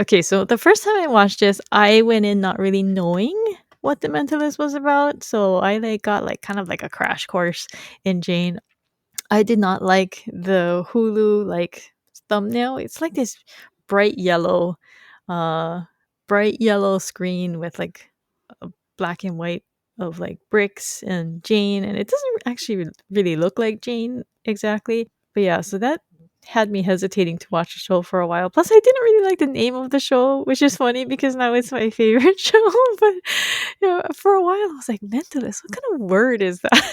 okay, so the first time I watched this, I went in not really knowing what The Mentalist was about, so I like got like kind of like a crash course in Jane. I did not like the Hulu like thumbnail. It's like this bright yellow, uh, bright yellow screen with like a black and white of like bricks and Jane, and it doesn't actually really look like Jane exactly. But yeah, so that had me hesitating to watch the show for a while. Plus, I didn't really like the name of the show, which is funny because now it's my favorite show. But for a while, I was like, Mentalist. What kind of word is that?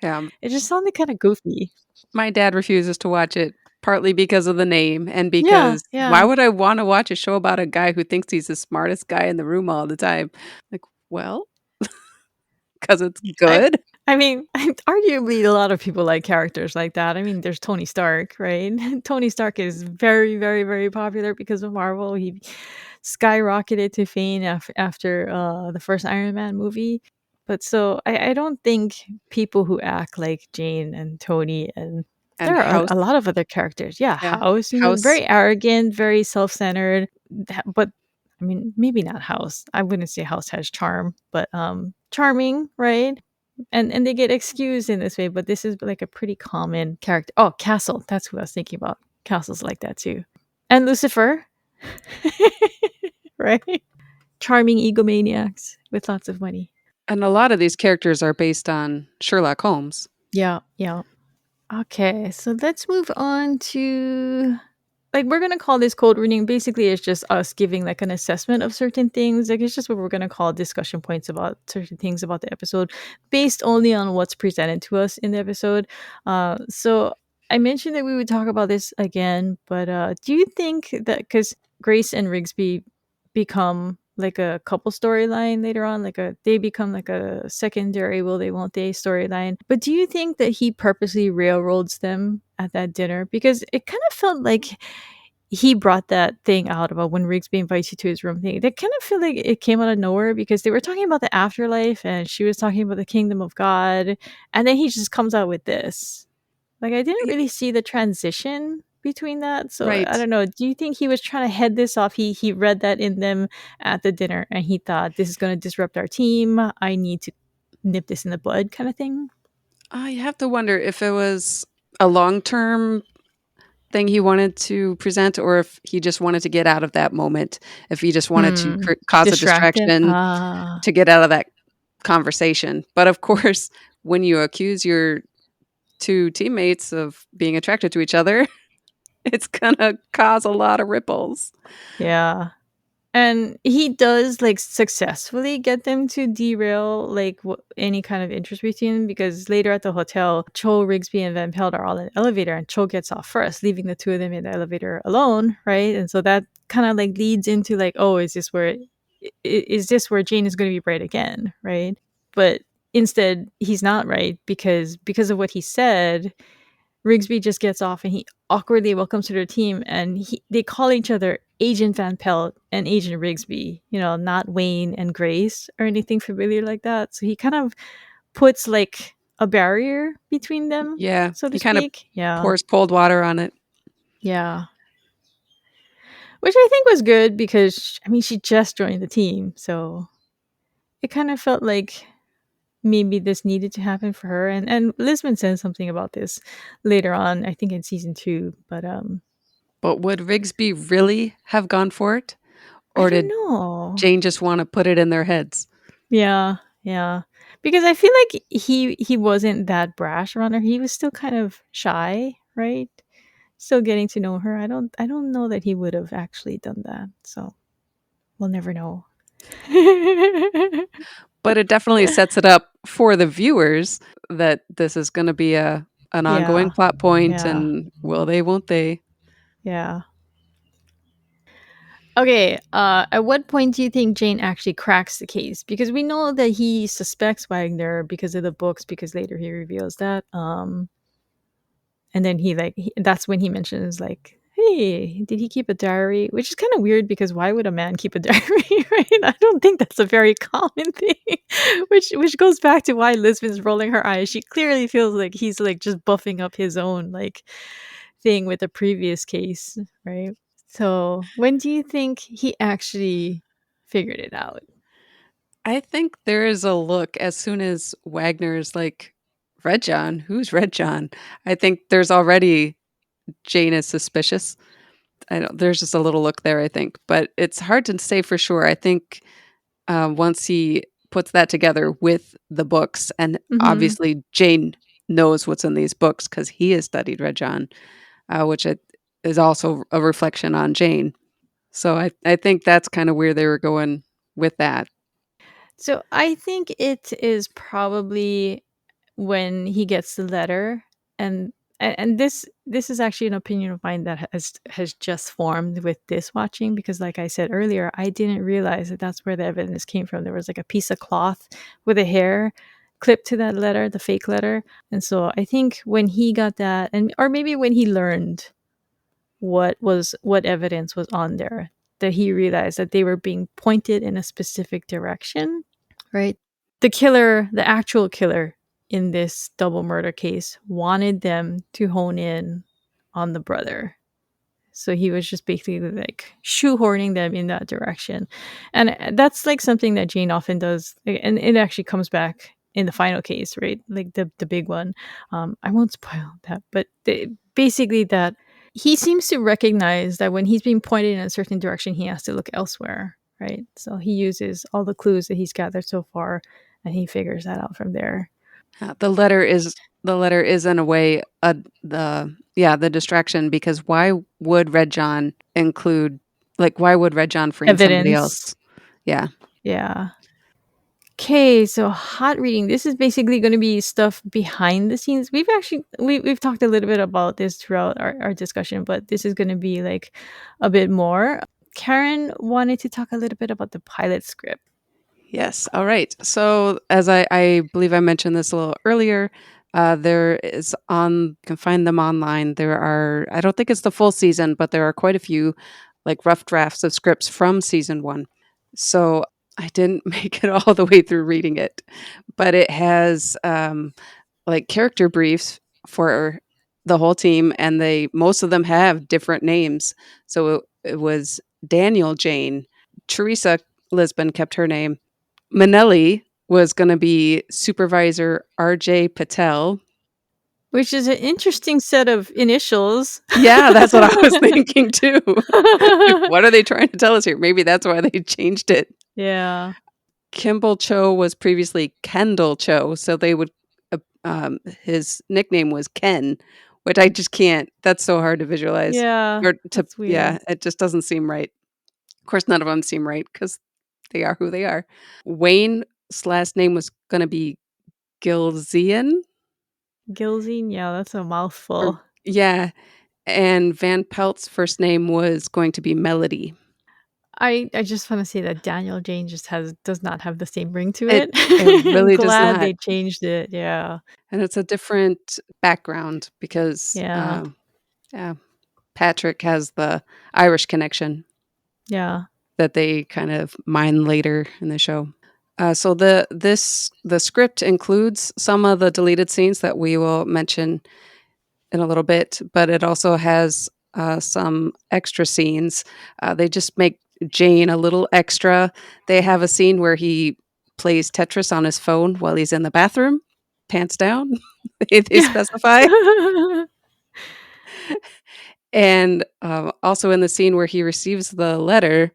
Yeah. It just sounded kind of goofy. My dad refuses to watch it partly because of the name and Yeah, because why yeah. would I want to watch a show about a guy who thinks he's the smartest guy in the room all the time? Like, well, because it's I good. I mean, arguably a lot of people like characters like that. I mean, there's Tony Stark, right? Tony Stark is very, very, very popular because of Marvel. He skyrocketed to fame after the first Iron Man movie. But so I don't think people who act like Jane and Tony and And there are House, a lot of other characters. Yeah, yeah, House, House, very arrogant, very self-centered. But I mean, maybe not House. I wouldn't say House has charm, but charming, right? And they get excused in this way, but this is like a pretty common character. Oh, Castle, that's who I was thinking about. Castle's like that too. And Lucifer, right? Charming egomaniacs with lots of money. and a lot of these characters are based on Sherlock Holmes. Yeah, yeah. Okay, so let's move on to like we're gonna call this code reading. Basically, it's just us giving like an assessment of certain things. Like it's just what we're gonna call discussion points about certain things about the episode, based only on what's presented to us in the episode. So I mentioned that we would talk about this again, but do you think that because Grace and Rigsby become like a couple storyline later on, like they become like a secondary will they won't they storyline. But do you think that he purposely railroads them at that dinner? Because it kind of felt like he brought that thing out about when Rigsby invites you to his room thing. They kind of feel like it came out of nowhere because they were talking about the afterlife and she was talking about the kingdom of God. And then he just comes out with this. Like, I didn't Y- really see the transition between that. So I Right. don't know. Do you think he was trying to head this off? He read that in them at the dinner and he thought this is going to disrupt our team. I need to nip this in the bud kind of thing. You have to wonder if it was a long-term thing he wanted to present or if he just wanted to get out of that moment, if he just wanted to Hmm. cause a Distracted. distraction Ah. to get out of that conversation. But of course, when you accuse your two teammates of being attracted to each other, it's gonna cause a lot of ripples. Yeah. And he does like successfully get them to derail like any kind of interest between them because later at the hotel, Cho, Rigsby, and Van Pelt are all in the elevator, and Cho gets off first, leaving the two of them in the elevator alone, right? And so that kind of like leads into like, oh, is this where Jane is going to be right again, right? But instead, he's not right because of what he said. Rigsby just gets off and he awkwardly welcomes to their team and they call each other Agent Van Pelt and Agent Rigsby, not Wayne and Grace or anything familiar like that. So he kind of puts like a barrier between them, Yeah, so to he kind of speak. Yeah. pours cold water on it. Yeah. Which I think was good because, I mean, she just joined the team. So it kind of felt like maybe this needed to happen for her. And Lisbon said something about this later on, I think in season 2. But But would Rigsby really have gone for it? I Or don't did know. Jane just want to put it in their heads? Yeah, yeah. Because I feel like he wasn't that brash around her. He was still kind of shy, right? Still getting to know her. I don't know that he would have actually done that. So we'll never know. But it definitely sets it up for the viewers that this is going to be a an ongoing Yeah. plot point, Yeah. and will they, won't they? Yeah. Okay, at what point do you think Jane actually cracks the case? Because we know that he suspects Wagner because of the books, because later he reveals that. And then that's when he mentions like, "Hey, did he keep a diary?" Which is kind of weird because why would a man keep a diary, right? I don't think that's a very common thing. Which goes back to why Lisbon's rolling her eyes. She clearly feels like he's like just buffing up his own like thing with the previous case, right? So, when do you think he actually figured it out? I think there is a look as soon as Wagner's like, Red John? Who's Red John? I think there's already Jane is suspicious. I don't, there's just a little look there, I think. But it's hard to say for sure. I think once he puts that together with the books, and Mhm. obviously Jane knows what's in these books because he has studied Red John, which it is also a reflection on Jane. So I think that's kind of where they were going with that. So, I think it is probably when he gets the letter, and and this is actually an opinion of mine that has just formed with this watching, because like I said earlier, I didn't realize that that's where the evidence came from. There was like a piece of cloth with a hair clip to that letter, the fake letter. And so I think when he got that, and or maybe when he learned what evidence was on there, that he realized that they were being pointed in a specific direction, right? The killer, the actual killer in this double murder case, wanted them to hone in on the brother. So he was just basically like shoehorning them in that direction. And that's like something that Jane often does. And it actually comes back in the final case, right? Like the big one. I won't spoil that, but basically that he seems to recognize that when he's being pointed in a certain direction, he has to look elsewhere, right? So he uses all the clues that he's gathered so far and he figures that out from there. The letter is in a way the distraction, because why would Red John frame somebody Evidence. else? Yeah. Yeah. Okay, so hot reading. This is basically going to be stuff behind the scenes. We've talked a little bit about this throughout our discussion, but this is going to be like a bit more. Karen wanted to talk a little bit about the pilot script. Yes. All right. So, as I believe I mentioned this a little earlier, there is you can find them online. There are, I don't think it's the full season, but there are quite a few like rough drafts of scripts from season one. So, I didn't make it all the way through reading it, but it has like character briefs for the whole team, and most of them have different names. So, it was Daniel Jane, Teresa Lisbon kept her name. Manelli was gonna be Supervisor RJ Patel. Which is an interesting set of initials. Yeah, that's what I was thinking too. Like, what are they trying to tell us here? Maybe that's why they changed it. Yeah. Kimball Cho was previously Kendall Cho, so his nickname was Ken, which I just can't. That's so hard to visualize, Yeah. That's yeah, weird. it just doesn't seem right. Of course, none of them seem right because they are who they are. Wayne's last name was gonna be Gilzian. Gilzine, yeah, that's a Or mouthful. yeah, and Van Pelt's first name was going to be Melody. I just want to say that Daniel Jane just does not have the same ring to It it. it I'm really does glad not, they changed it. Yeah. and it's a different background because, Yeah. yeah, Patrick has the Irish connection Yeah. that they kind of mine later in the show. So the script includes some of the deleted scenes that we will mention in a little bit, but it also has some extra scenes. They just make Jane a little extra. They have a scene where he plays Tetris on his phone while he's in the bathroom, pants down. They specify, and also in the scene where he receives the letter,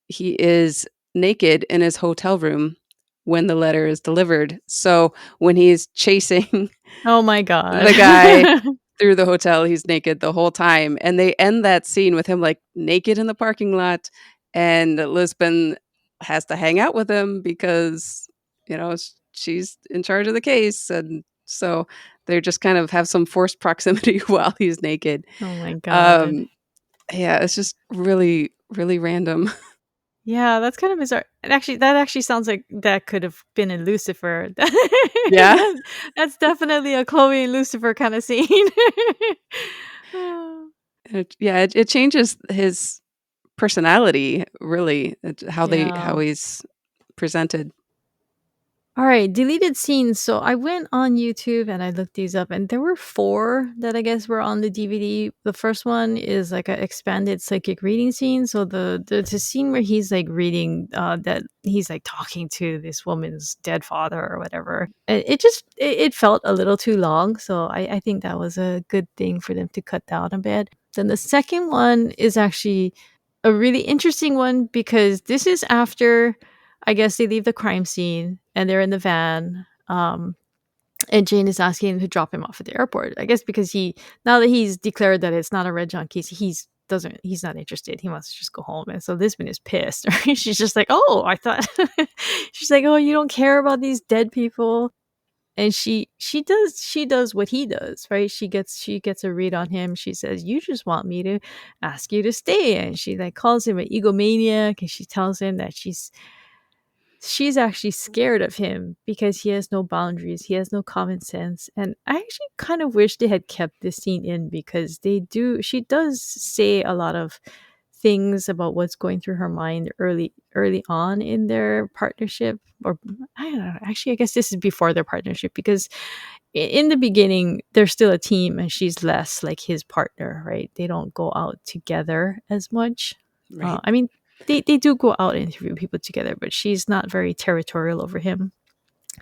he is naked in his hotel room when the letter is delivered. So when he's chasing Oh my god. the guy through the hotel, he's naked the whole time, and they end that scene with him, like, naked in the parking lot, and Lisbon has to hang out with him because, she's in charge of the case, and so they just kind of have some forced proximity while he's naked. Oh my god. Um, yeah, it's just really, really random. Yeah, that's kind of bizarre. And actually, that actually sounds like that could have been in Lucifer. Yeah. That's definitely a Chloe and Lucifer kind of scene. It changes his personality, really, how Yeah. he's presented. All right, deleted scenes. So I went on YouTube and I looked these up, and there were four that I guess were on the DVD. The first one is like an expanded psychic reading scene. So the scene where he's like reading, that he's like talking to this woman's dead father or whatever. It felt a little too long. So I think that was a good thing for them to cut down a bit. Then the second one is actually a really interesting one because this is after, I guess, they leave the crime scene and they're in the van. And Jane is asking him to drop him off at the airport. I guess because now that he's declared that it's not a red John case, he's not interested. He wants to just go home. And so Lisbon is pissed. She's just like, oh, I thought she's like, oh, you don't care about these dead people. And she does what he does, right? She gets a read on him. She says, you just want me to ask you to stay. And she like calls him an egomaniac, and she tells him that she's actually scared of him because he has no boundaries, he has no common sense. And I actually kind of wish they had kept this scene in because she does say a lot of things about what's going through her mind early on in their partnership. Or I don't know, actually I guess this is before their partnership because in the beginning they're still a team and she's less like his partner, right? They don't go out together as much. Right. I mean, they do go out and interview people together, but she's not very territorial over him.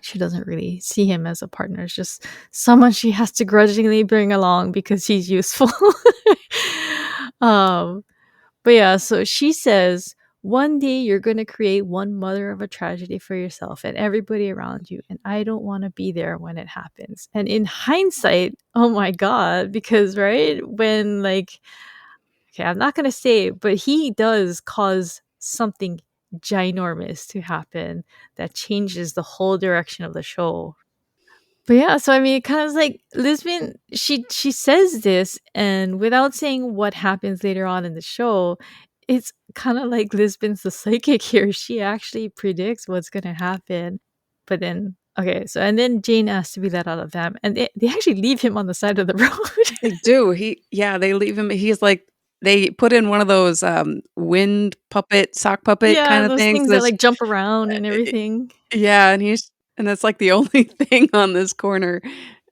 She doesn't really see him as a partner. It's just someone she has to grudgingly bring along because he's useful. um, but yeah, so she says, one day you're going to create one mother of a tragedy for yourself and everybody around you. And I don't want to be there when it happens. And in hindsight, oh my God, because, right, when like, okay, I'm not going to say it, but he does cause something ginormous to happen that changes the whole direction of the show. But yeah, so I mean, it kind of like Lisbon. She says this, and without saying what happens later on in the show, it's kind of like Lisbon's the psychic here. She actually predicts what's gonna happen. But then, okay, so and then Jane asks to be let out of them, and they actually leave him on the side of the road. They do. They leave him. He's like, they put in one of those wind puppet, sock puppet Yeah, kind of those things. things that like jump around and everything. Yeah, and that's like the only thing on this corner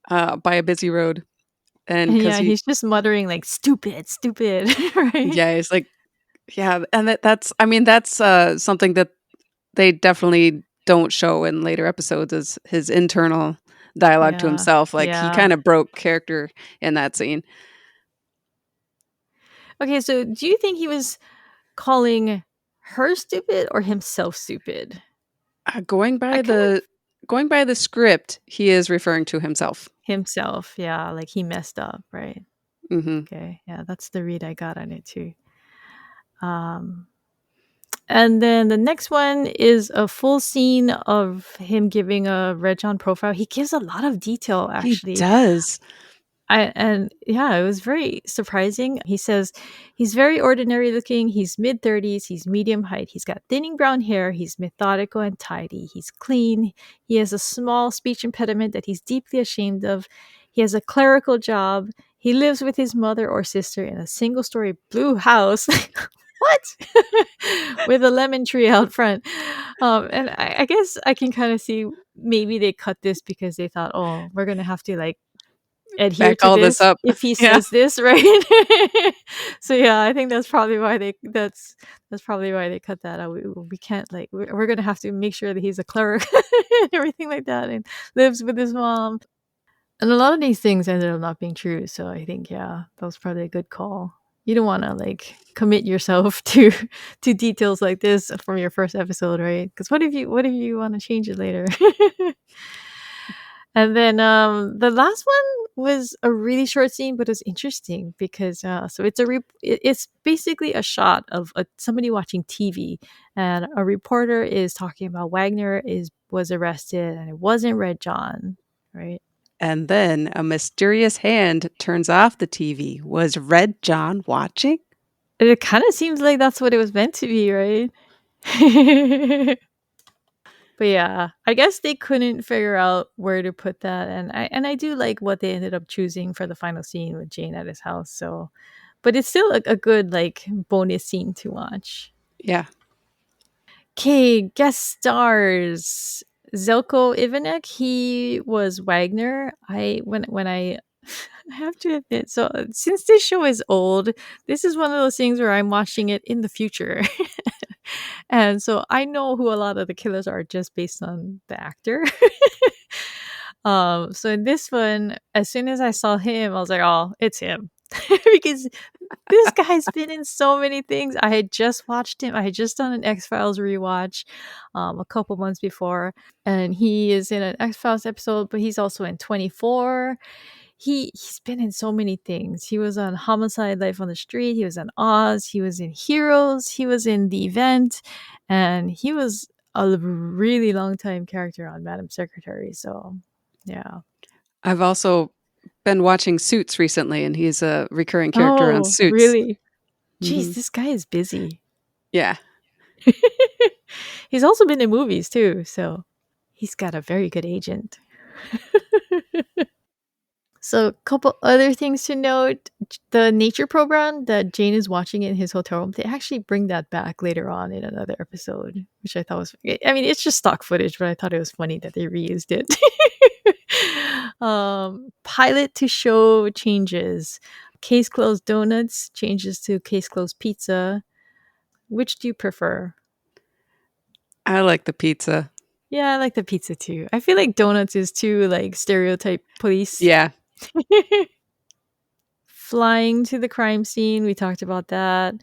by a busy road. And And because yeah, he's just muttering like "stupid, stupid," right? yeah, it's like, yeah, and that's, I mean, that's something that they definitely don't show in later episodes is his internal dialogue to Yeah, himself. Like he yeah. kind of broke character in that scene. Okay, so do you think he was calling her stupid or himself stupid? Uh, going I by kind the of going by the script, he is referring to himself. himself, yeah, like he messed up, right? Hmm. Okay, yeah, that's the read I got on it too. Um, and then the next one is a full scene of him giving a Red John profile. He gives a lot of detail, He actually. does. And yeah, it was very surprising. He says he's very ordinary looking. He's mid 30s. He's medium height. He's got thinning brown hair. He's methodical and tidy. He's clean. He has a small speech impediment that he's deeply ashamed of. He has a clerical job. He lives with his mother or sister in a single story blue house. What? With a lemon tree out front. And I guess I can kind of see maybe they cut this because they thought, oh, we're going to have to like adhere Back to all this this up. if he Yeah. says this, right? So yeah, I think that's probably why that's probably why they cut that out. We can't like we're gonna have to make sure that he's a cleric and everything like that, and lives with his mom. And a lot of these things ended up not being true. So I think yeah, that was probably a good call. You don't want to like commit yourself to details like this from your first episode, right? Because what if you want to change it later? And then the last one was a really short scene, but it's interesting because so it's basically a shot of somebody watching TV, and a reporter is talking about Wagner is was arrested, and it wasn't Red John, right? And then a mysterious hand turns off the TV. Was Red John watching? And it kind of seems like that's what it was meant to be, right? But yeah, I guess they couldn't figure out where to put that, and I do like what they ended up choosing for the final scene with Jane at his house. So, but it's still a good like bonus scene to watch. Yeah. Okay, guest stars Zelko Ivanek. He was Wagner. When I I have to admit, so since this show is old, this is one of those things where I'm watching it in the future. And so I know who a lot of the killers are just based on the actor. So in this one, as soon as I saw him, I was like, "Oh, it's him," because this guy's been in so many things. I had just watched him. I had just done an X Files rewatch, a couple months before, and he is in an X Files episode. But he's also in 24. He's been in so many things. He was on Homicide: Life on the Street. He was on Oz. He was in Heroes. He was in The Event, and he was a really long time character on Madam Secretary. So, yeah. I've also been watching Suits recently, and he's a recurring character on Oh, Suits. really? Hmm. Jeez, this guy is busy. Yeah. He's also been in movies too, so he's got a very good agent. So, a couple other things to note. The nature program that Jane is watching in his hotel room, they actually bring that back later on in another episode, which I thought was, I mean, it's just stock footage, but I thought it was funny that they reused it. Pilot to show changes. Case closed donuts changes to case closed pizza. Which do you prefer? I like the pizza. Yeah, I like the pizza too. I feel like donuts is too like stereotype police. Yeah. Flying to the crime scene, we talked about that.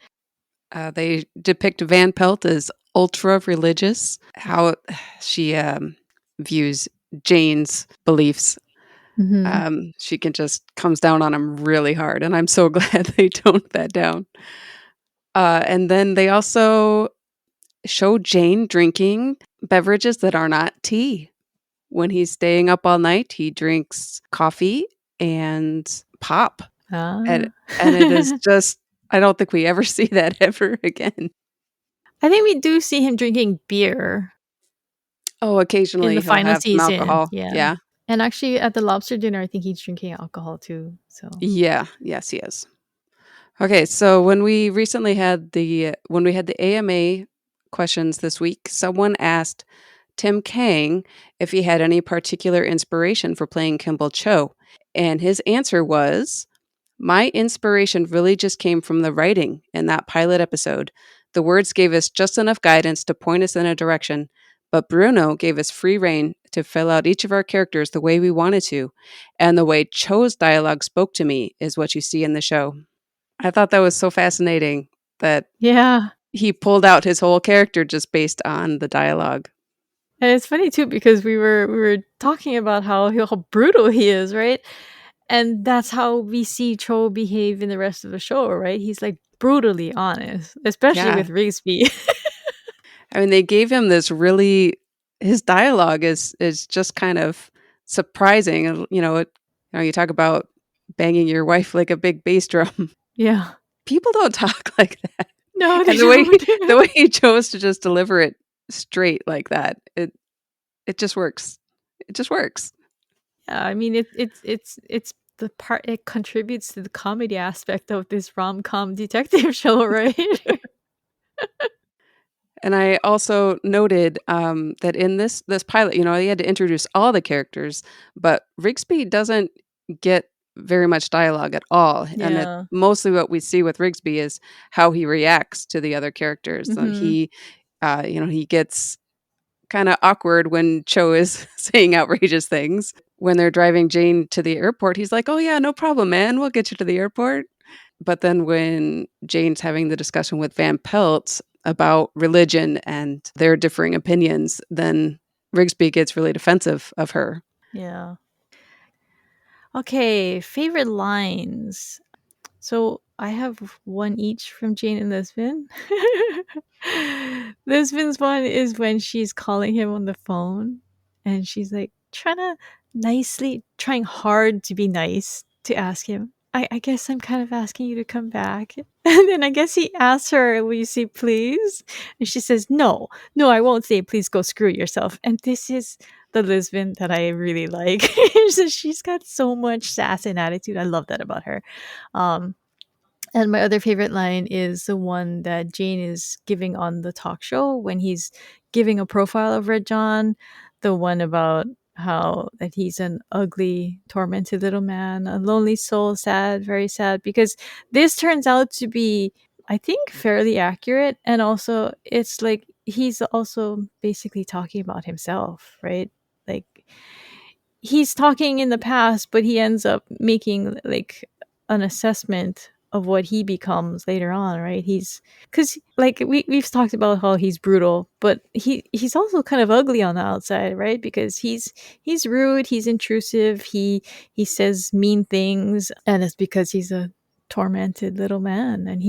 They depict Van Pelt as ultra religious, how she views Jane's beliefs. Hmm. She can just comes down on him really hard, and I'm so glad they toned that down. And then they also show Jane drinking beverages that are not tea. When he's staying up all night, he drinks coffee and pop. And Ah. and it is just I don't think we ever see that ever again. I think we do see him drinking beer Oh, in occasionally the he'll final have some season. alcohol. Yeah. Yeah. And actually, at the lobster dinner, I think he's drinking alcohol too. So, Yeah. Yes, he is. Okay, so when we had the AMA questions this week, someone asked Tim Kang if he had any particular inspiration for playing Kimball Cho, and his answer was, "My inspiration really just came from the writing in that pilot episode. The words gave us just enough guidance to point us in a direction, but Bruno gave us free rein to fill out each of our characters the way we wanted to, and the way Cho's dialogue spoke to me is what you see in the show." I thought that was so fascinating that yeah. he pulled out his whole character just based on the dialogue. And it's funny too because we were talking about how brutal he is, right? And that's how we see Cho behave in the rest of the show, right? He's like brutally honest, especially Yeah. with Rigsby. I mean, they gave him this really his dialogue is just kind of surprising. And, you talk about banging your wife like a big bass drum. Yeah. People don't talk like that. No, they And the way don't. the way he chose to just deliver it straight like that, it just works. It just works. Yeah, I mean it's the part it contributes to the comedy aspect of this rom-com detective show, right? And I also noted that in this pilot, he had to introduce all the characters, but Rigsby doesn't get very much dialogue at all, and it Yeah. mostly what we see with Rigsby is how he reacts to the other characters. So Mhm. he gets kind of awkward when Cho is saying outrageous things. When they're driving Jane to the airport, he's like, "Oh yeah, no problem, man. We'll get you to the airport." But then when Jane's having the discussion with Van Pelt about religion and their differing opinions, then Rigsby gets really defensive of her. Yeah. Okay, favorite lines. So I have one each from Jane and Lisbon. Lisbon's one is when she's calling him on the phone and she's like trying hard to be nice to ask him. I guess I'm kind of asking you to come back. And then I guess he asks her, will you say please? And she says, no, no, I won't say please go screw yourself. And this is the Lisbon that I really like. So she's got so much sass and attitude. I love that about her. Um, and my other favorite line is the one that Jane is giving on the talk show when he's giving a profile of Red John, the one about how that he's an ugly, tormented little man, a lonely soul, sad, very sad, because this turns out to be, I think, fairly accurate. And also, it's like he's also basically talking about himself, right? Like, he's talking in the past, but he ends up making like an assessment of what he becomes later on, right? He's because like we've talked about how he's brutal, but he's also kind of ugly on the outside, right? Because he's rude, he's intrusive, he says mean things, and it's because he's a tormented little man, and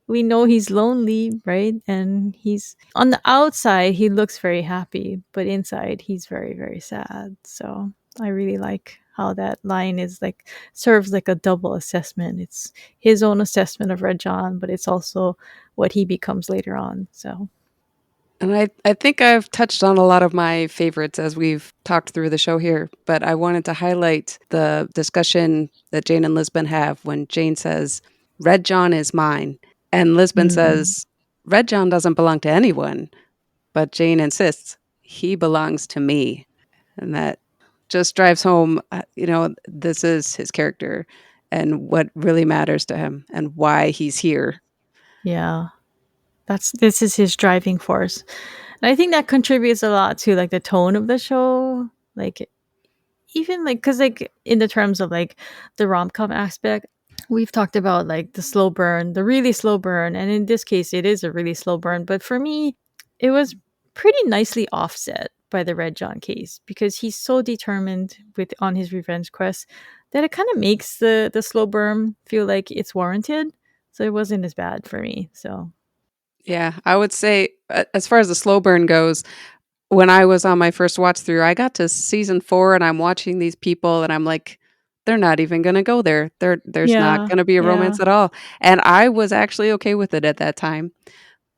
we know he's lonely, right? And he's on the outside he looks very happy, but inside he's very, very sad. So I really like how that line is like serves like a double assessment. It's his own assessment of Red John, but it's also what he becomes later on. So And I think I've touched on a lot of my favorites as we've talked through the show here, but I wanted to highlight the discussion that Jane and Lisbon have when Jane says, Red John is mine. And Lisbon Mm. says, Red John doesn't belong to anyone. But Jane insists, he belongs to me. And that just drives home, this is his character and what really matters to him and why he's here. Yeah. This is his driving force. And I think that contributes a lot to like the tone of the show. Like even like cuz like in the terms of like the rom-com aspect, we've talked about like the slow burn, the really slow burn, and in this case it is a really slow burn, but for me it was pretty nicely offset by the Red John case because he's so determined with on his revenge quest that it kind of makes the slow burn feel like it's warranted. So it wasn't as bad for me. So Yeah, I would say, as far as the slow burn goes, when I was on my first watch through, I got to season 4 and I'm watching these people and I'm like, they're not even gonna go there. There's not yeah, gonna be a yeah. romance at all. And I was actually okay with it at that time.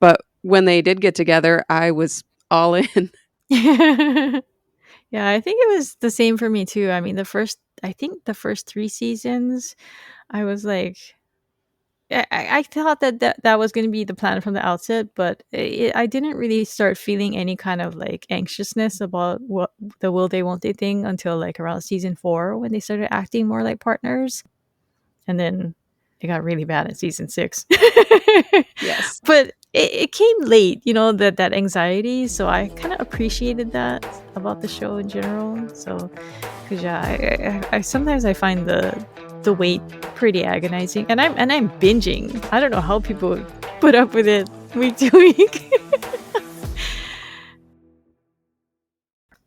But when they did get together, I was all in. Yeah, I think it was the same for me too. I mean, I think the first 3 seasons, I was like, I thought that was going to be the plan from the outset, but I didn't really start feeling any kind of like anxiousness about what the will they won't they thing until like around season 4 when they started acting more like partners, and then it got really bad in season 6. Yes. But it came late, that anxiety. So I kind of appreciated that about the show in general. So, because yeah, I sometimes I find the wait pretty agonizing, and I'm binging. I don't know how people put up with it week to week.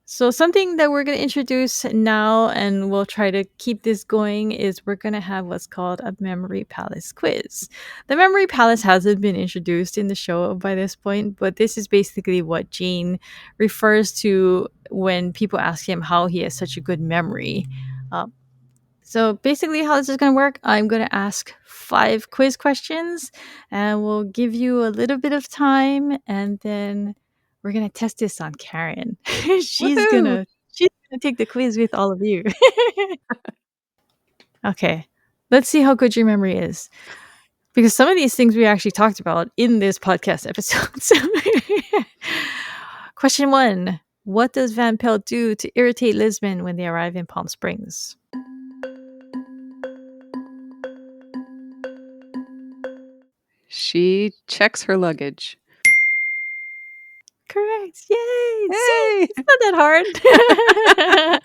So something that we're going to introduce now, and we'll try to keep this going, is we're going to have what's called a Memory Palace quiz. The Memory Palace hasn't been introduced in the show by this point, but this is basically what Gene refers to when people ask him how he has such a good memory. Um, so basically, how this is going to work, I'm going to ask 5 quiz questions, and we'll give you a little bit of time, and then we're going to test this on Karen. she's going Woohoo! to she's going to take the quiz with all of you. Okay. Let's see how good your memory is. Because some of these things we actually talked about in this podcast episode. So question 1. What does Van Pelt do to irritate Lisbon when they arrive in Palm Springs? She checks her luggage. Correct. Yay! See? Hey! It's not that hard.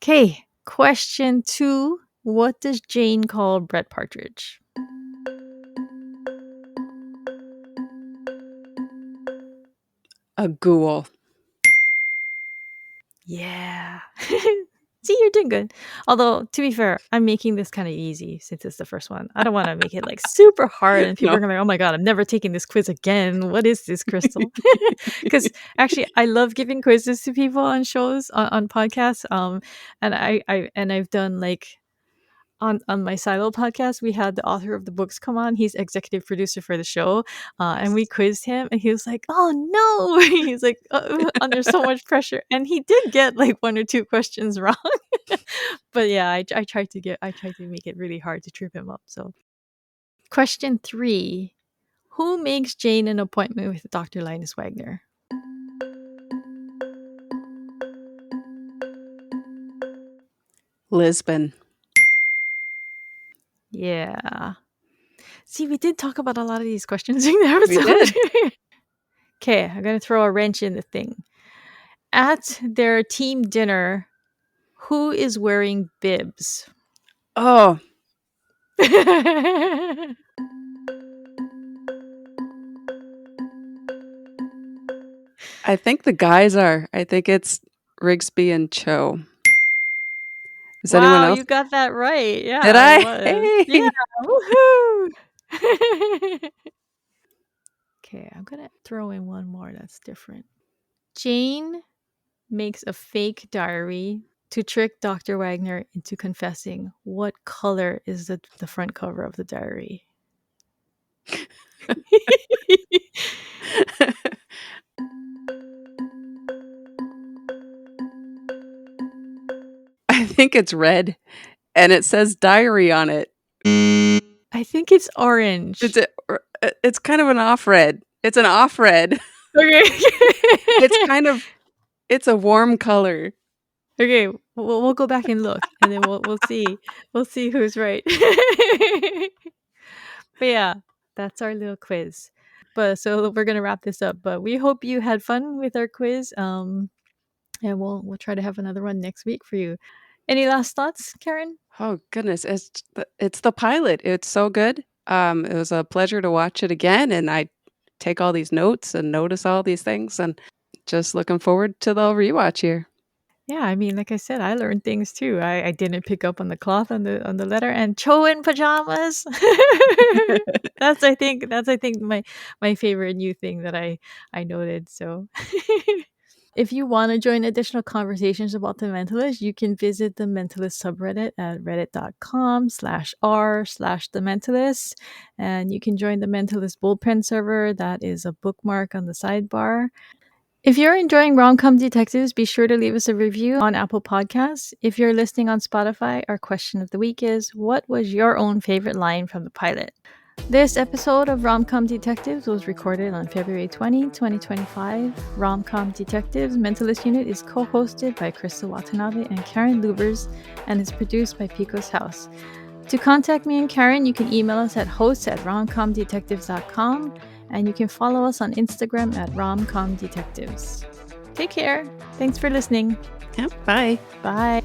Okay. Question 2. What does Jane call Brett Partridge? A ghoul. Yeah. See, you're doing good. Although, to be fair, I'm making this kind of easy since it's the first one. I don't want to make it like super hard and people No. are going to be like, oh my God, I'm never taking this quiz again. What is this, Crystal? Because actually, I love giving quizzes to people on shows, on podcasts. And I've done like on my silo podcast, we had the author of the books come on. He's executive producer for the show, and we quizzed him, and he was like, "Oh no!" He's like under so much pressure, and he did get like 1 or 2 questions wrong. But yeah, I tried to make it really hard to trip him up. So, question 3: Who makes Jane an appointment with Dr. Linus Wagner? Lisbon. Yeah. See, we did talk about a lot of these questions in the We did. episode. Okay, I'm gonna throw a wrench in the thing. At their team dinner, who is wearing bibs? Oh, I think the guys are. I think it's Rigsby and Cho. Is anyone Wow, else? you got that right. Did Yeah, it I? was. Yeah, Hey! woohoo! Okay, I'm gonna throw in one more that's different. Jane makes a fake diary to trick Dr. Wagner into confessing. What color is the front cover of the diary? I think it's red, and it says diary on it. I think it's orange. It's kind of an off red. It's an off red. Okay. It's kind of it's a warm color. Okay, we'll go back and look, and then we'll see who's right. But yeah, that's our little quiz. But so we're gonna wrap this up. But we hope you had fun with our quiz. And we'll try to have another one next week for you. Any last thoughts, Karin? Oh goodness, it's the pilot. It's so good. It was a pleasure to watch it again, and I take all these notes and notice all these things, and just looking forward to the rewatch here. Yeah, I mean, like I said, I learned things too. I didn't pick up on the cloth on the letter and Cho in pajamas. That's I think my favorite new thing that I noted. So if you want to join additional conversations about the Mentalist, you can visit the Mentalist subreddit at reddit.com/r/the Mentalist. And you can join the Mentalist bullpen server. That is a bookmark on the sidebar. If you're enjoying Rom-Com Detectives, be sure to leave us a review on Apple Podcasts. If you're listening on Spotify, our question of the week is, what was your own favorite line from the pilot? This episode of Rom-Com Detectives was recorded on February 20, 2025. Rom-Com Detectives Mentalist Unit is co-hosted by Crystal Watanabe and Karin Lubbers and is produced by Pico's House. To contact me and Karin, you can email us at hosts@romcomdetectives.com and you can follow us on Instagram at romcomdetectives. Take care. Thanks for listening. Yeah, bye. Bye.